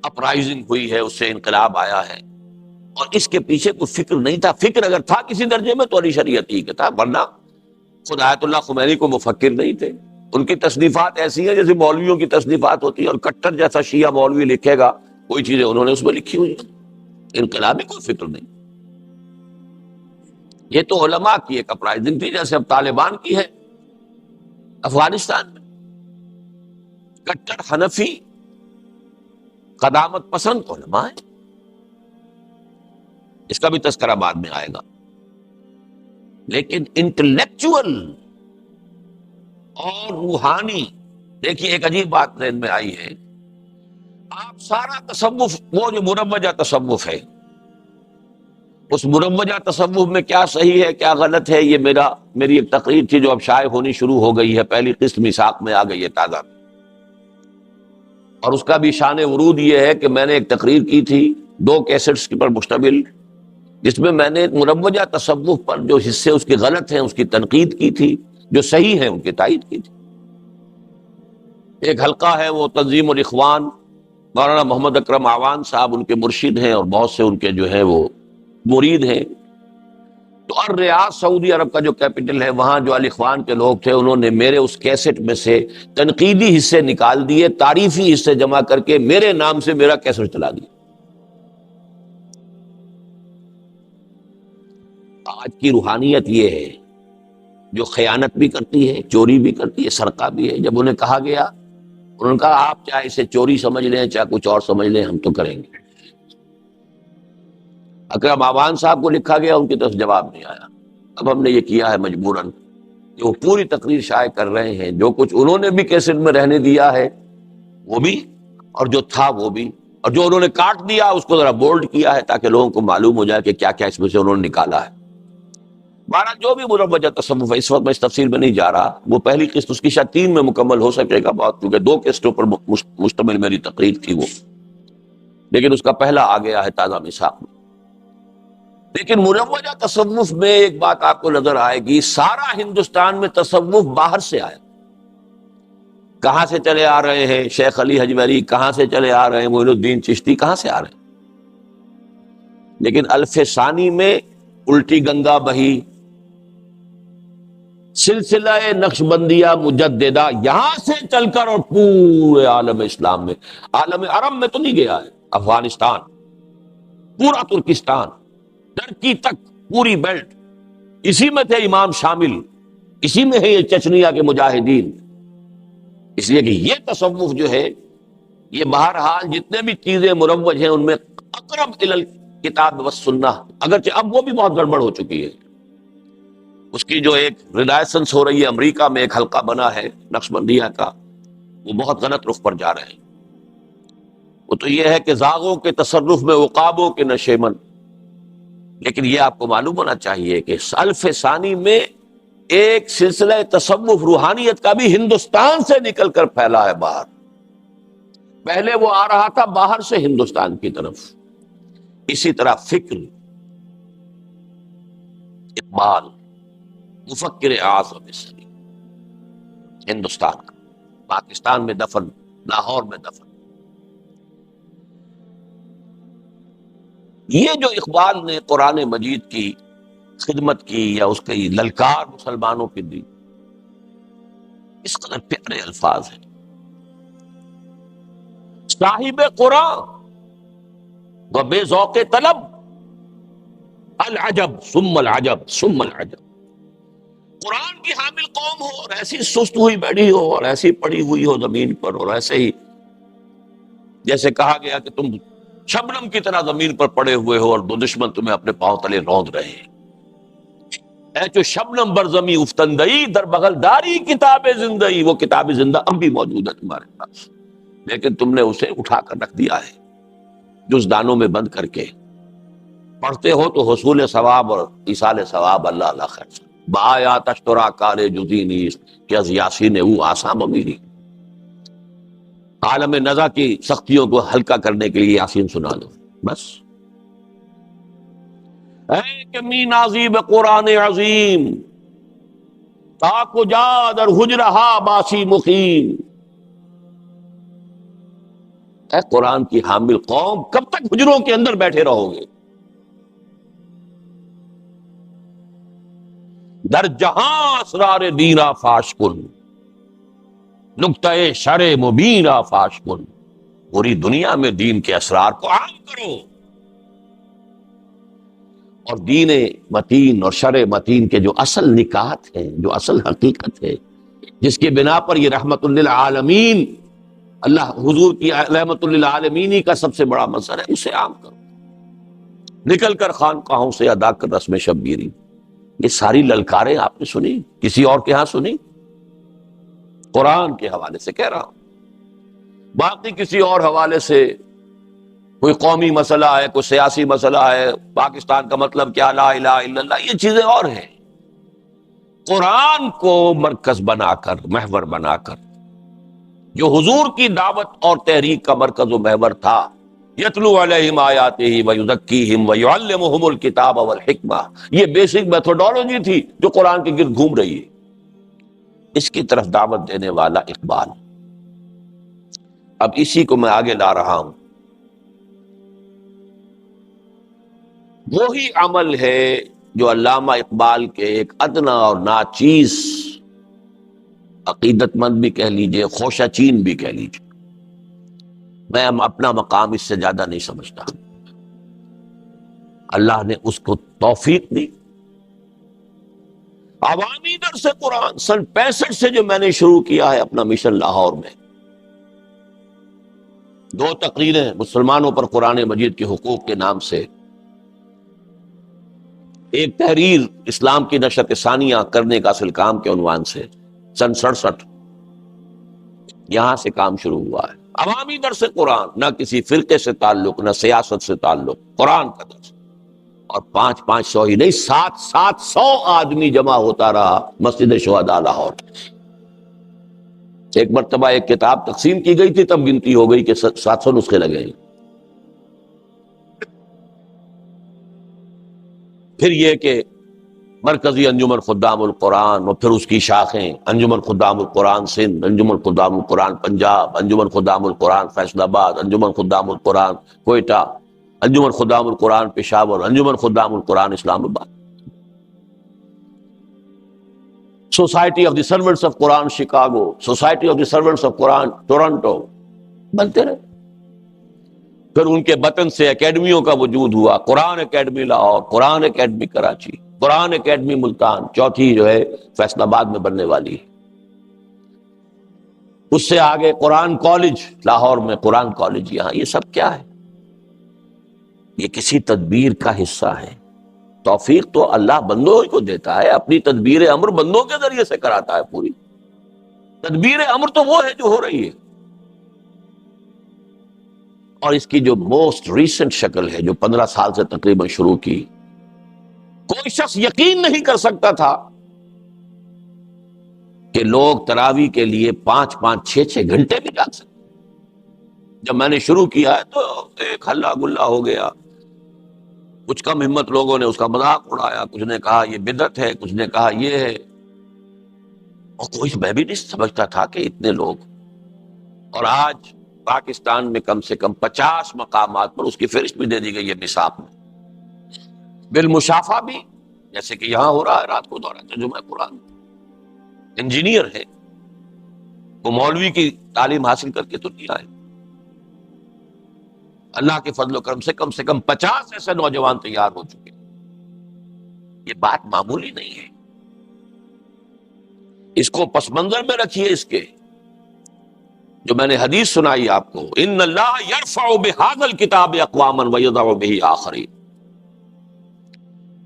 A: اپرائزنگ ہوئی ہے، اس سے انقلاب آیا ہے. اور اس کے پیچھے کوئی فکر نہیں تھا. فکر اگر تھا کسی درجے میں تو علی شریعتی کا تھا، ورنہ خود آیت اللہ خمینی کو مفکر نہیں تھے. ان کی تصنیفات ایسی ہیں جیسے مولویوں کی تصنیفات ہوتی ہیں، اور کٹر جیسا شیعہ مولوی لکھے گا کوئی چیزیں انہوں نے اس میں لکھی ہوئی ہیں. انقلابی کوئی فکر نہیں. یہ تو علماء کی ایک اپرائزنگ تھی، جیسے اب طالبان کی ہے افغانستان میں. کٹر حنفی قدامت پسند علماء ہیں. اس کا بھی تذکرہ بعد میں آئے گا. لیکن انٹلیکچوئل اور روحانی، دیکھیے ایک عجیب بات ذہن میں آئی ہے. آپ سارا تصوف، وہ جو مروجہ تصوف ہے، اس مروجہ تصوف میں کیا صحیح ہے کیا غلط ہے، یہ میری ایک تقریر تھی جو اب شائع ہونی شروع ہو گئی ہے. پہلی قسط میثاق میں آ گئی ہے تازہ، اور اس کا بھی شان ورود یہ ہے کہ میں نے ایک تقریر کی تھی 2 کیسٹس پر مشتمل، جس میں میں نے مروجہ تصوف پر جو حصے اس کے غلط ہیں اس کی تنقید کی تھی، جو صحیح ہیں ان کی تائید کی تھی. ایک حلقہ ہے وہ تنظیم الاخوان، مولانا محمد اکرم اعوان صاحب ان کے مرشد ہیں، اور بہت سے ان کے جو ہیں وہ مرید ہیں. تو الریاض سعودی عرب کا جو کیپٹل ہے، وہاں جو الاخوان کے لوگ تھے انہوں نے میرے اس کیسٹ میں سے تنقیدی حصے نکال دیے، تعریفی حصے جمع کر کے میرے نام سے میرا کیسٹ چلا دیا. آج کی روحانیت یہ ہے جو خیانت بھی کرتی ہے، چوری بھی کرتی ہے، سرقہ بھی ہے. جب انہیں کہا گیا، انہوں نے کہا آپ چاہے اسے چوری سمجھ لیں چاہے کچھ اور سمجھ لیں، ہم تو کریں گے. اکرم اعوان صاحب کو لکھا گیا، ان کی طرف جواب نہیں آیا. اب ہم نے یہ کیا ہے مجبوراً کہ وہ پوری تقریر شائع کر رہے ہیں. جو کچھ انہوں نے بھی کیسٹ میں رہنے دیا ہے وہ بھی، اور جو تھا وہ بھی، اور جو انہوں نے کاٹ دیا اس کو ذرا بولڈ کیا ہے تاکہ لوگوں کو معلوم ہو جائے کہ کیا کیا اس میں سے انہوں نے نکالا ہے. بہرحال جو بھی مروجہ تصوف ہے، اس وقت میں اس تفصیل میں نہیں جا رہا. وہ پہلی قسط اس کی شاید 3 میں مکمل ہو سکے گا بہت، کیونکہ 2 قسطوں پر مشتمل میری تقریر تھی وہ، لیکن اس کا پہلا آ گیا ہے تازہ میثاق میں. لیکن مروجہ تصوف میں ایک بات آپ کو نظر آئے گی، سارا ہندوستان میں تصوف باہر سے آیا. کہاں سے چلے آ رہے ہیں؟ شیخ علی حجویری کہاں سے چلے آ رہے ہیں، معین الدین چشتی کہاں سے آ رہے ہیں. لیکن الف ثانی میں الٹی گنگا بہی، سلسلہ نقشبندیہ مجددہ یہاں سے چل کر اور پورے عالم اسلام میں، عالم عرب میں تو نہیں گیا ہے، افغانستان، پورا ترکستان، ترکی تک، پوری بیلٹ، اسی میں تھے امام شامل، اسی میں ہے یہ چچنیا کے مجاہدین. اس لیے کہ یہ تصوف جو ہے یہ بہرحال جتنے بھی چیزیں مروج ہیں ان میں اقرب الی الکتاب والسنہ، اگرچہ اب وہ بھی بہت گڑبڑ ہو چکی ہے. اس کی جو ایک ریلائسنس ہو رہی ہے، امریکہ میں ایک حلقہ بنا ہے نقشبندیہ کا، وہ بہت غلط رخ پر جا رہے ہیں. وہ تو یہ ہے کہ زاغوں کے تصرف میں عقابوں کے نشیمن. لیکن یہ آپ کو معلوم ہونا چاہیے کہ الف ثانی میں ایک سلسلہ تصوف روحانیت کا بھی ہندوستان سے نکل کر پھیلا ہے باہر. پہلے وہ آ رہا تھا باہر سے ہندوستان کی طرف. اسی طرح فکر، اقبال مفکر اعظم مصری، ہندوستان کا، پاکستان میں دفن، لاہور میں دفن. یہ جو اقبال نے قرآن مجید کی خدمت کی یا اس کی للکار مسلمانوں کی دی، اس قدر پیارے الفاظ ہیں. صاحب قرآن و بے ذوق طلب، العجب ثم العجب ثم العجب. قرآن کی حامل قوم ہو اور ایسی سست ہوئی بیٹھی ہو اور ایسی پڑی ہوئی ہو زمین پر، اور ایسے ہی جیسے کہا گیا کہ تم شبنم کی طرح زمین پر پڑے ہوئے ہو اور دو دشمن تمہیں اپنے پاؤں تلے روند رہے ہیں. اے جو شبنم بر زمیں افتندئی، در بغل داری کتاب زندئی. وہ کتاب زندہ اب بھی موجود ہے تمہارے پاس، لیکن تم نے اسے اٹھا کر رکھ دیا ہے جزدانوں میں بند کر کے. پڑھتے ہو تو حصول ثواب اور ایصال ثواب اللہ اللہ خیر. بآیات اشترا کار جزی نیست کہ از یاسین او آسام امیری. عالم نزا کی سختیوں کو ہلکا کرنے کے لیے یاسین سنا دو بس. اے کمی نازی قرآن عظیم تاک و جا در حجرہا باسی مقیم. اے قرآن کی حامل قوم، کب تک حجروں کے اندر بیٹھے رہو گے؟ در جہاں اسرار دینا فاش کن، نقطۂ شر مبینہ فاش کن. پوری دنیا میں دین کے اسرار کو عام کرو، اور دین متین اور شرع متین کے جو اصل نکات ہیں، جو اصل حقیقت ہے، جس کے بنا پر یہ رحمت للعالمین اللہ حضور کی رحمت للعالمینی کا سب سے بڑا منصب ہے، اسے عام کرو. نکل کر خانقاہوں سے ادا کر رسم شبگیری. یہ ساری للکاریں آپ نے سنی، کسی اور کے ہاں سنی؟ قرآن کے حوالے سے کہہ رہا ہوں. باقی کسی اور حوالے سے کوئی قومی مسئلہ ہے، کوئی سیاسی مسئلہ ہے، پاکستان کا مطلب کیا، لا الہ الا اللہ، یہ چیزیں اور ہیں. قرآن کو مرکز بنا کر، محور بنا کر، جو حضور کی دعوت اور تحریک کا مرکز و محور تھا، یتلو علیہم آیاتہ ویزکیہم ویعلمہم الکتاب والحکمہ، یہ بیسک میتھوڈالوجی تھی جو قرآن کے گرد گھوم رہی ہے. اس کی طرف دعوت دینے والا اقبال. اب اسی کو میں آگے لا رہا ہوں. وہی عمل ہے جو علامہ اقبال کے ایک ادنا اور ناچیز عقیدت مند بھی کہہ لیجئے، خوشہ چین بھی کہہ لیجئے، میں اپنا مقام اس سے زیادہ نہیں سمجھتا. اللہ نے اس کو توفیق دی. عوامی درس قرآن سن 65 سے جو میں نے شروع کیا ہے اپنا مشن لاہور میں، 2 تقریریں مسلمانوں پر قرآن مجید کے حقوق کے نام سے، ایک تحریر اسلام کی نشر ثانیہ کرنے کا اصل کام کے عنوان سے، سن 67 یہاں سے کام شروع ہوا ہے. عوامی درس قرآن، نہ کسی فرقے سے تعلق، نہ سیاست سے تعلق، قرآن کا درس. اور 500 ہی نہیں، 700 آدمی جمع ہوتا رہا مسجد شہداء لاہور. ایک مرتبہ ایک کتاب تقسیم کی گئی تھی، تب گنتی ہو گئی کہ 700 نسخے لگے. پھر یہ کہ مرکزی انجمن خدام القرآن اور پھر اس کی شاخیں، انجمن خدام القرآن سندھ، انجمن خدام القرآن پنجاب، انجمن خدام القرآن فیصل آباد، انجمن خدام القرآن کوئٹہ، انجمن خدام القرآن پشاور، انجمن خدام القرآن اسلام آباد، society of the servants of Quran Chicago, society of the servants of Quran Toronto, بنتے رہے. پھر ان کے بطن سے اکیڈمیوں کا وجود ہوا، قرآن اکیڈمی لاہور، قرآن اکیڈمی کراچی، قرآن اکیڈمی ملتان، چوتھی جو ہے فیصل آباد میں بننے والی ہے. اس سے آگے قرآن کالج لاہور میں، قرآن کالج یہاں. یہ سب کیا ہے؟ یہ کسی تدبیر کا حصہ ہے. توفیق تو اللہ بندوں کو دیتا ہے، اپنی تدبیر امر بندوں کے ذریعے سے کراتا ہے. پوری تدبیر امر تو وہ ہے جو ہو رہی ہے. اور اس کی جو موسٹ ریسنٹ شکل ہے، جو 15 سال سے تقریباً شروع کی، کوئی شخص یقین نہیں کر سکتا تھا کہ لوگ تراویح کے لیے 5 6 گھنٹے بھی جاگ سکتے. جب میں نے شروع کیا ہے تو ایک ہلا گلا ہو گیا. کچھ کم ہمت لوگوں نے اس کا مذاق اڑایا، کچھ نے کہا یہ بدعت ہے، کچھ نے کہا یہ ہے. اور کوئی، میں بھی نہیں سمجھتا تھا کہ اتنے لوگ. اور آج پاکستان میں کم سے کم 50 مقامات پر اس کی فہرست بھی دے دی گئی ہے نصاب میں، بالمشافہ بھی، جیسے کہ یہاں ہو رہا ہے رات کو دورہ ترجمہ قرآن. انجینئر ہے وہ، مولوی کی تعلیم حاصل کر کے تو نہیں آئے. اللہ کے فضل و کرم سے کم 50 ایسے نوجوان تیار ہو چکے. یہ بات معمولی نہیں ہے. اس کو پس منظر میں رکھیے. اس کے جو میں نے حدیث سنائی آپ کو، ان اللہ یرفع بہذا الکتاب اقواما ویضع بہ آخرین،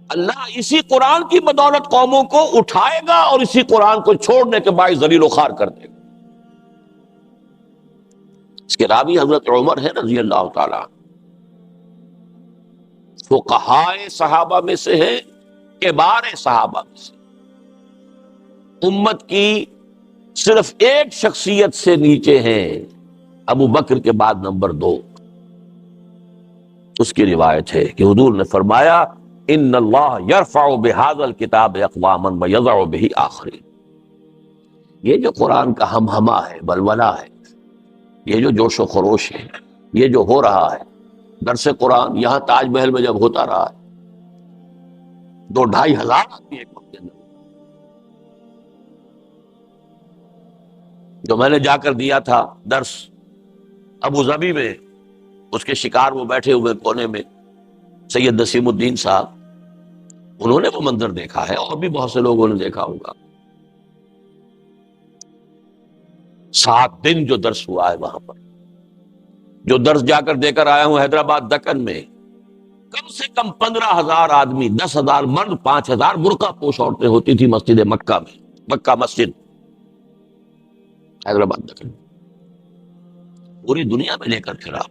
A: اللہ اسی قرآن کی بدولت قوموں کو اٹھائے گا اور اسی قرآن کو چھوڑنے کے باعث ذلیل و خوار کر دے گا. اس کے راوی حضرت عمر ہے رضی اللہ تعالی، فقہائے صحابہ میں سے ہیں، کبار صحابہ میں سے. امت کی صرف ایک شخصیت سے نیچے ہیں، ابو بکر کے بعد نمبر 2. اس کی روایت ہے کہ حضور نے فرمایا ان اللہ یرفع بہذا الکتاب اقواما ویضع بہ آخرین. یہ جو قرآن کا ہمہمہ ہے، بلبلہ ہے، یہ جو جوش و خروش ہے، یہ جو ہو رہا ہے درس قرآن یہاں تاج محل میں جب ہوتا رہا ہے 2-2.5 ہزار آدمی ایک وقت کے اندر، جو میں نے جا کر دیا تھا درس ابو ظبی میں، اس کے شکار وہ بیٹھے ہوئے کونے میں سید نسیم الدین صاحب، انہوں نے وہ منظر دیکھا ہے اور بھی بہت سے لوگوں نے دیکھا ہوگا. 7 دن جو درس ہوا ہے وہاں پر، جو درس جا کر دے کر آیا ہوں حیدرآباد دکن میں، کم سے کم 15,000 آدمی، 10,000 مرد، 5,000 برقع پوش عورتیں ہوتی تھی مسجد مکہ میں، مکہ مسجد حیدرآباد دکن، پوری دنیا میں لے کر پھرا،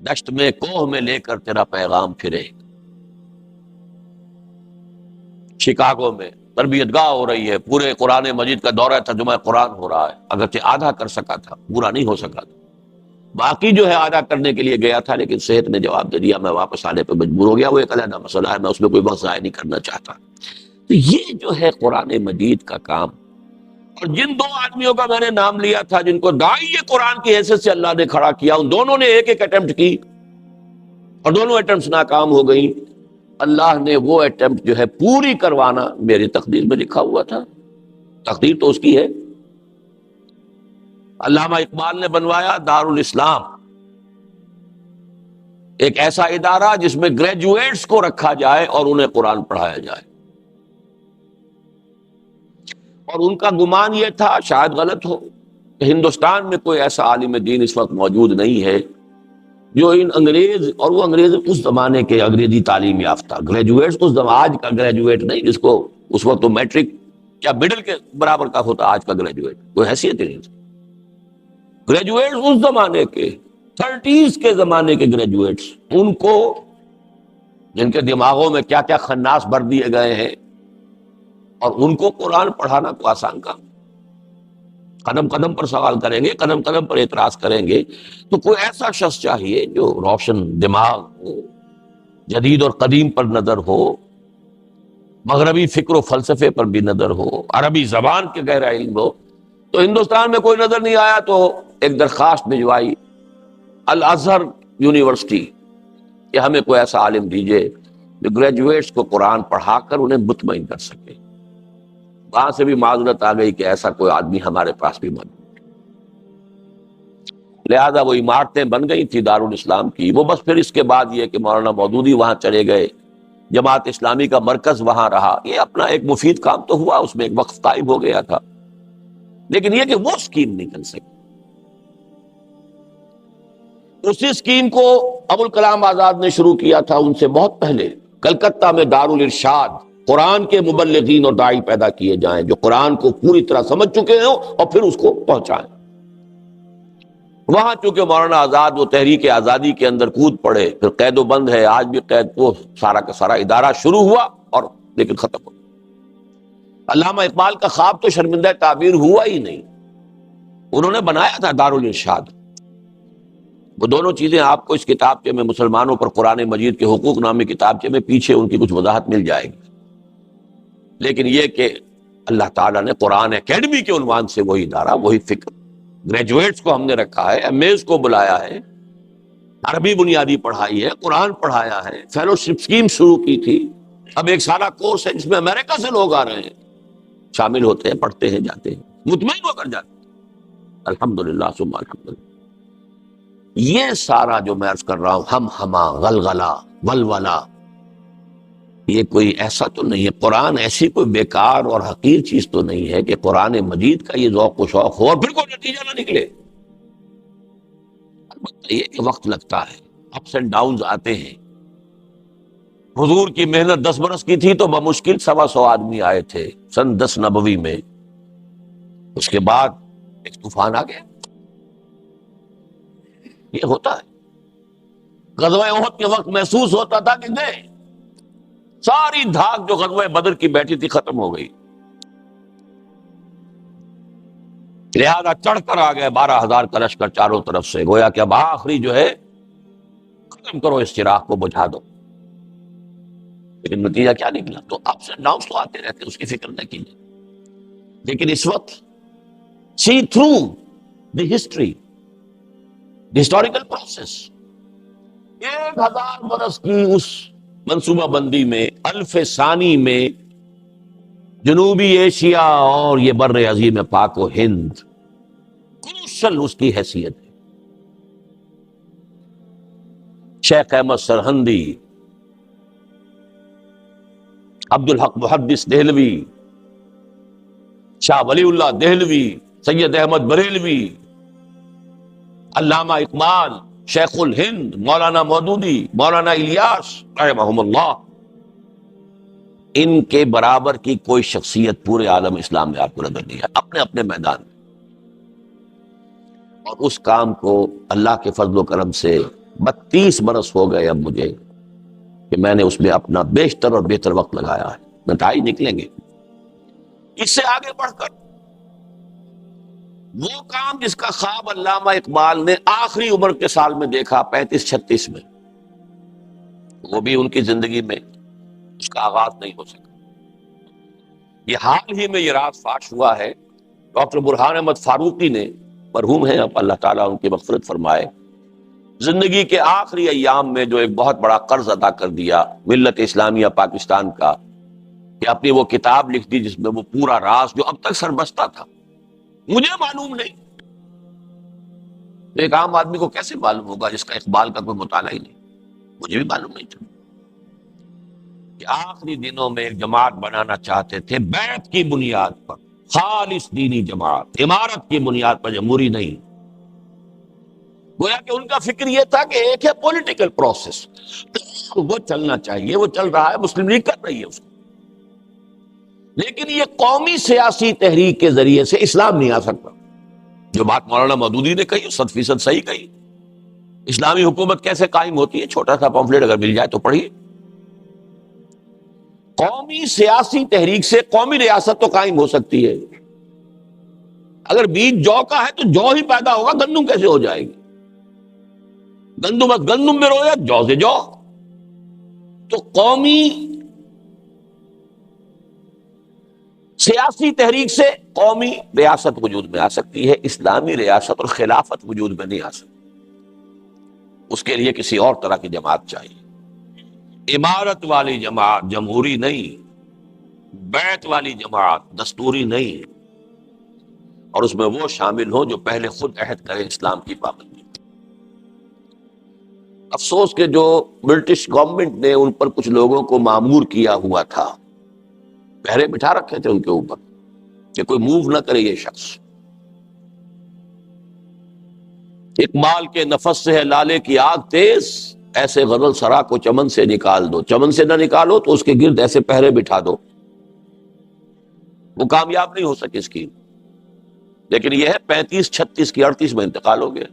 A: دشت میں کوہ میں لے کر تیرا پیغام پھرے. شکاگو میں تربیت گاہ ہو رہی ہے، پورے قرآن مجید کا دورہ ترجمہ قرآن ہو رہا ہے، اگرچہ آدھا کر سکا تھا، پورا نہیں ہو سکا تھا، باقی جو ہے آدھا کرنے کے لیے گیا تھا، لیکن صحت نے جواب دے دیا، میں واپس آنے پہ مجبور ہو گیا. وہ ایک علیحدہ مسئلہ ہے، میں اس میں کوئی وقت ضائع نہیں کرنا چاہتا. تو یہ جو ہے قرآن مجید کا کام. اور جن 2 آدمیوں کا میں نے نام لیا تھا جن کو داعی قرآن کی حیثیت سے اللہ نے کھڑا کیا، ان دونوں نے ایک اٹیمپٹ کی اور دونوں اٹیمپٹس ناکام ہو گئی. اللہ نے وہ اٹیمپٹ جو ہے پوری کروانا میری تقدیر میں لکھا ہوا تھا، تقدیر تو اس کی ہے. علامہ اقبال نے بنوایا دارالاسلام، ایک ایسا ادارہ جس میں گریجویٹس کو رکھا جائے اور انہیں قرآن پڑھایا جائے. اور ان کا گمان یہ تھا، شاید غلط ہو، کہ ہندوستان میں کوئی ایسا عالم دین اس وقت موجود نہیں ہے جو ان انگریز، اور وہ انگریز اس زمانے کے انگریزی تعلیم یافتہ گریجویٹس، اس آج کا گریجویٹ نہیں جس کو اس وقت تو میٹرک یا مڈل کے برابر کا ہوتا، آج کا گریجویٹ کوئی حیثیت ہی نہیں تھی. گریجویٹس اس زمانے کے 30s کے زمانے کے گریجویٹس، ان کو جن کے دماغوں میں کیا کیا خناس بھر دیے گئے ہیں، اور ان کو قرآن پڑھانا تو آسان کام، قدم قدم پر سوال کریں گے، قدم قدم پر اعتراض کریں گے. تو کوئی ایسا شخص چاہیے جو روشن دماغ ہو، جدید اور قدیم پر نظر ہو، مغربی فکر و فلسفے پر بھی نظر ہو، عربی زبان کے گہرا علم ہو. تو ہندوستان میں کوئی نظر نہیں آیا، تو ایک درخواست بھجوائی الازہر یونیورسٹی کہ ہمیں کوئی ایسا عالم دیجیے جو گریجویٹس کو قرآن پڑھا کر انہیں مطمئن کر سکے. وہاں سے بھی معذرت آ گئی کہ ایسا کوئی آدمی ہمارے پاس بھی موجود ہے. لہذا وہ عمارتیں بن گئی تھی دارالاسلام کی. وہ بس پھر اس کے بعد یہ کہ مولانا مودودی وہاں چلے گئے، جماعت اسلامی کا مرکز وہاں رہا. یہ اپنا ایک مفید کام تو ہوا، اس میں ایک وقت قائم ہو گیا تھا، لیکن یہ کہ وہ اسکیم نہیں چل سکی. اسی اسکیم کو ابوالکلام آزاد نے شروع کیا تھا ان سے بہت پہلے. کلکتہ میں دارالارشاد، قرآن کے مبلغین اور داعی پیدا کیے جائیں جو قرآن کو پوری طرح سمجھ چکے ہوں اور پھر اس کو پہنچائیں. وہاں چونکہ مولانا آزاد وہ تحریک آزادی کے اندر کود پڑے، پھر قید و بند ہے، آج بھی قید، وہ سارا کا سارا ادارہ شروع ہوا اور لیکن ختم ہو. علامہ اقبال کا خواب تو شرمندہ تعبیر ہوا ہی نہیں. انہوں نے بنایا تھا دارالارشاد. وہ دونوں چیزیں آپ کو اس کتابچے میں، مسلمانوں پر قرآن مجید کے حقوق نامی کتابچے میں پیچھے ان کی کچھ وضاحت مل جائے گی. لیکن یہ کہ اللہ تعالیٰ نے قرآن اکیڈمی کے عنوان سے وہی ادارہ، وہی فکر، گریجویٹس کو ہم نے رکھا ہے، ایم ایز کو بلایا ہے، عربی بنیادی پڑھائی ہے، قرآن پڑھایا ہے، فیلوشپ اسکیم شروع کی تھی. اب ایک سارا کورس ہے جس میں امریکہ سے لوگ آ رہے ہیں، شامل ہوتے ہیں، پڑھتے ہیں، جاتے ہیں، مطمئن ہو کر جاتے ہیں. الحمدللہ ثم الحمدللہ. یہ سارا جو میں عرض کر رہا ہوں، ہم ہما، غلغلہ، ولولہ، یہ کوئی ایسا تو نہیں ہے. قرآن ایسی کوئی بیکار اور حقیر چیز تو نہیں ہے کہ قرآن مجید کا یہ ذوق و شوق ہو اور پھر کوئی نتیجہ نہ نکلے. البتہ یہ کہ وقت لگتا ہے، اپس اینڈ ڈاؤنز آتے ہیں. حضور کی محنت 10 برس کی تھی تو بمشکل 125 آدمی آئے تھے سن 10 نبوی میں. اس کے بعد ایک طوفان آ گیا. یہ ہوتا ہے. غزوہ احد کے وقت محسوس ہوتا تھا کہ گئے، ساری دھاک جو غزوہ بدر کی بیٹھی تھی ختم ہو گئی. لہذا چڑھ کر آ گئے 12,000 کا لشکر چاروں طرف سے، گویا کہ اب آخری جو ہے ختم کرو، اس چراغ کو بجھا دو. لیکن نتیجہ کیا نکلا؟ تو اپس اینڈ ڈاؤنس تو آتے رہتے، اس کی فکر نہ کیجیے. لیکن اس وقت see through the history, the historical process, 1,000 برس کی اس منصوبہ بندی میں، الف ثانی میں جنوبی ایشیا اور یہ بر عظیم پاک و ہند کروشل اس کی حیثیت ہے. شیخ احمد سرہندی، عبدالحق محدث دہلوی، شاہ ولی اللہ دہلوی، سید احمد بریلوی، علامہ اقبال، شیخ الہند، مولانا مودودی، مولانا الیاس رحمہم اللہ، ان کے برابر کی کوئی شخصیت پورے عالم اسلام میں آپ کو نظر نہیں ہے، اپنے اپنے میدان میں. اور اس کام کو اللہ کے فضل و کرم سے 32 برس ہو گئے اب مجھے کہ میں نے اس میں اپنا بیشتر اور بہتر وقت لگایا ہے. نتائج نکلیں گے. اس سے آگے بڑھ کر وہ کام جس کا خواب علامہ اقبال نے آخری عمر کے سال میں دیکھا 35-36 میں، وہ بھی ان کی زندگی میں اس کا آغاز نہیں ہو سکا. یہ حال ہی میں یہ راز فاش ہوا ہے. ڈاکٹر برہان احمد فاروقی نے، مرحوم ہیں اب، اللہ تعالیٰ ان کی مغفرت فرمائے، زندگی کے آخری ایام میں جو ایک بہت بڑا قرض ادا کر دیا ملت اسلامیہ پاکستان کا، کہ اپنی وہ کتاب لکھ دی جس میں وہ پورا راز جو اب تک سربستہ تھا مجھے معلوم نہیں، ایک عام آدمی کو کیسے معلوم ہوگا جس کا اقبال کا کوئی مطالعہ ہی نہیں. مجھے بھی معلوم نہیں تھا کہ آخری دنوں میں ایک جماعت بنانا چاہتے تھے بیعت کی بنیاد پر، خالص دینی جماعت، عمارت کی بنیاد پر، جمہوری نہیں. گویا کہ ان کا فکر یہ تھا کہ ایک ہے پولیٹیکل پروسیس، وہ چلنا چاہیے، وہ چل رہا ہے، مسلم لیگ کر رہی ہے اس کو، لیکن یہ قومی سیاسی تحریک کے ذریعے سے اسلام نہیں آ سکتا. جو بات مولانا مودودی نے کہی 100% صحیح کہی. اسلامی حکومت کیسے قائم ہوتی ہے؟ چھوٹا سا پمفلیٹ اگر مل جائے تو پڑھیے. قومی سیاسی تحریک سے قومی ریاست تو قائم ہو سکتی ہے. اگر بیج جو کا ہے تو جو ہی پیدا ہوگا، گندم کیسے ہو جائے گی؟ گندم از گندم میں رویت، جو سے جو. تو قومی سیاسی تحریک سے قومی ریاست وجود میں آ سکتی ہے، اسلامی ریاست اور خلافت وجود میں نہیں آ سکتی. اس کے لیے کسی اور طرح کی جماعت چاہیے. عمارت والی جماعت، جمہوری نہیں. بیعت والی جماعت، دستوری نہیں. اور اس میں وہ شامل ہوں جو پہلے خود عہد کریں اسلام کی پابندی. افسوس کہ جو برٹش گورنمنٹ نے ان پر کچھ لوگوں کو مامور کیا ہوا تھا، پہرے بٹھا رکھے تھے ان کے اوپر کہ کوئی موو نہ کرے یہ شخص. اقبال کے نفس سے ہے لالے کی آگ تیز، ایسے غزل سرا کو چمن سے نکال دو. چمن سے نہ نکالو تو اس کے گرد ایسے پہرے بٹھا دو. وہ کامیاب نہیں ہو سکے اسکیم. لیکن یہ ہے 35-36 کی 38 میں انتقال ہو گیا.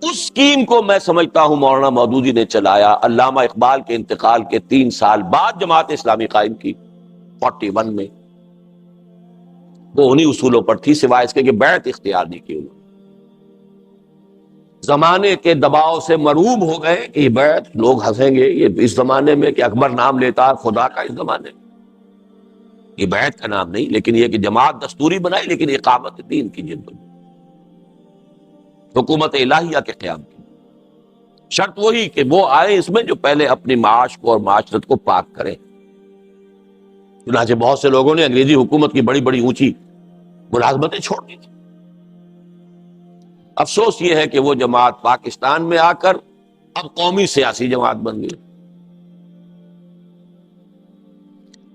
A: اس اسکیم کو میں سمجھتا ہوں مولانا مودودی نے چلایا. علامہ اقبال کے انتقال کے 3 سال بعد جماعت اسلامی قائم کی 41 میں. وہ انہی اصولوں پر تھی، سوائے اس کے کہ بیعت اختیار نہیں کی. انہوں زمانے کے دباؤ سے مرعوب ہو گئے کہ یہ بیعت، لوگ ہنسیں گے یہ اس زمانے میں کہ اکبر نام لیتا ہے خدا کا. اس زمانے میں یہ بیعت کا نام نہیں، لیکن یہ کہ جماعت دستوری بنائی، لیکن اقامت دین کی جد، حکومت الہیہ کے قیام کی. شرط وہی کہ وہ آئے اس میں جو پہلے اپنی معاش کو اور معاشرت کو پاک کریں. چنانچہ بہت سے لوگوں نے انگریزی حکومت کی بڑی بڑی اونچی ملازمتیں چھوڑ دی تھی. افسوس یہ ہے کہ وہ جماعت پاکستان میں آ کر اب قومی سیاسی جماعت بن گئی.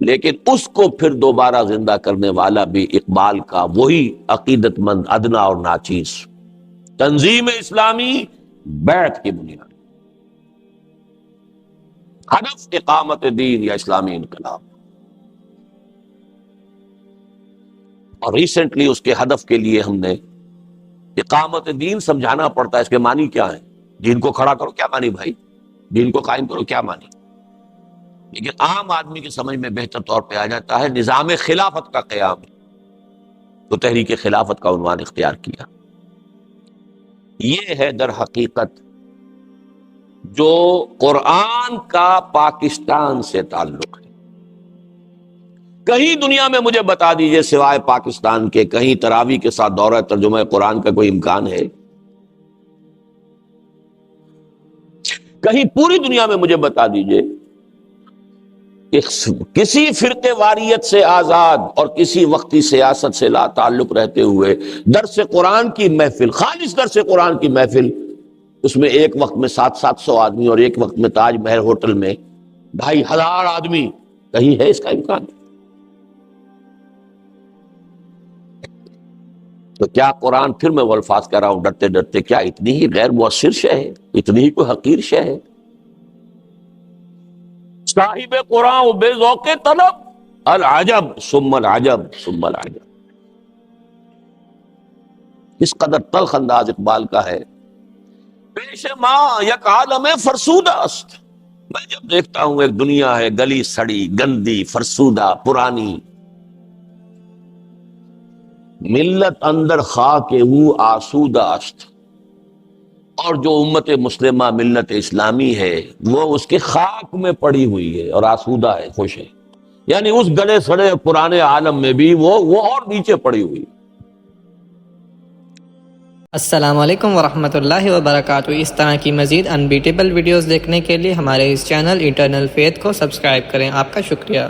A: لیکن اس کو پھر دوبارہ زندہ کرنے والا بھی اقبال کا وہی عقیدت مند ادنا اور ناچیز تنظیم اسلامی بیعت کی بنیاد، ہدف اقامت دین یا اسلامی انقلاب. اور ریسنٹلی اس کے ہدف کے لیے ہم نے اقامت دین سمجھانا پڑتا ہے. اس کے معنی کیا ہے؟ دین کو کھڑا کرو، کیا معنی بھائی؟ دین کو قائم کرو، کیا معنی؟ لیکن عام آدمی کی سمجھ میں بہتر طور پہ آ جاتا ہے نظام خلافت کا قیام. تو تحریک خلافت کا عنوان اختیار کیا۔ یہ ہے در حقیقت جو قرآن کا پاکستان سے تعلق ہے۔ کہیں دنیا میں مجھے بتا دیجئے سوائے پاکستان کے کہیں تراویح کے ساتھ دورہ ترجمہ قرآن کا کوئی امکان ہے؟ کہیں پوری دنیا میں مجھے بتا دیجئے کہ کسی فرقے واریت سے آزاد اور کسی وقتی سیاست سے لا تعلق رہتے ہوئے درس قرآن کی محفل، خالص درس قرآن کی محفل، اس میں ایک وقت میں 700 آدمی اور ایک وقت میں تاج محل ہوٹل میں 2500 آدمی، کہیں ہے اس کا امکان؟ تو کیا قرآن، پھر میں وہ الفاظ کہہ رہا ہوں ڈرتے ڈرتے، کیا اتنی ہی غیر مؤثر شے ہے؟ اتنی ہی کوئی حقیر شے ہے؟ صاحب قرآن و بے ذوق طلب، العجب ثم العجب ثم العجب۔ کس قدر تلخ انداز اقبال کا ہے، پیش ماں یک عالم فرسودہ است۔ میں جب دیکھتا ہوں ایک دنیا ہے گلی سڑی، گندی، فرسودہ، پرانی، ملت اندر خاک او آسودہ است، اور جو امت مسلمہ ملت اسلامی ہے وہ اس کے خاک میں پڑی ہوئی ہے اور آسودہ ہے، خوش ہے، یعنی اس گلے سڑے پرانے عالم میں بھی وہ اور نیچے پڑی ہوئی ہے۔
B: السلام علیکم ورحمۃ اللہ وبرکاتہ۔ اس طرح کی مزید انبیٹیبل ویڈیوز دیکھنے کے لیے ہمارے اس چینل ایٹرنل فیتھ کو سبسکرائب کریں۔ آپ کا شکریہ۔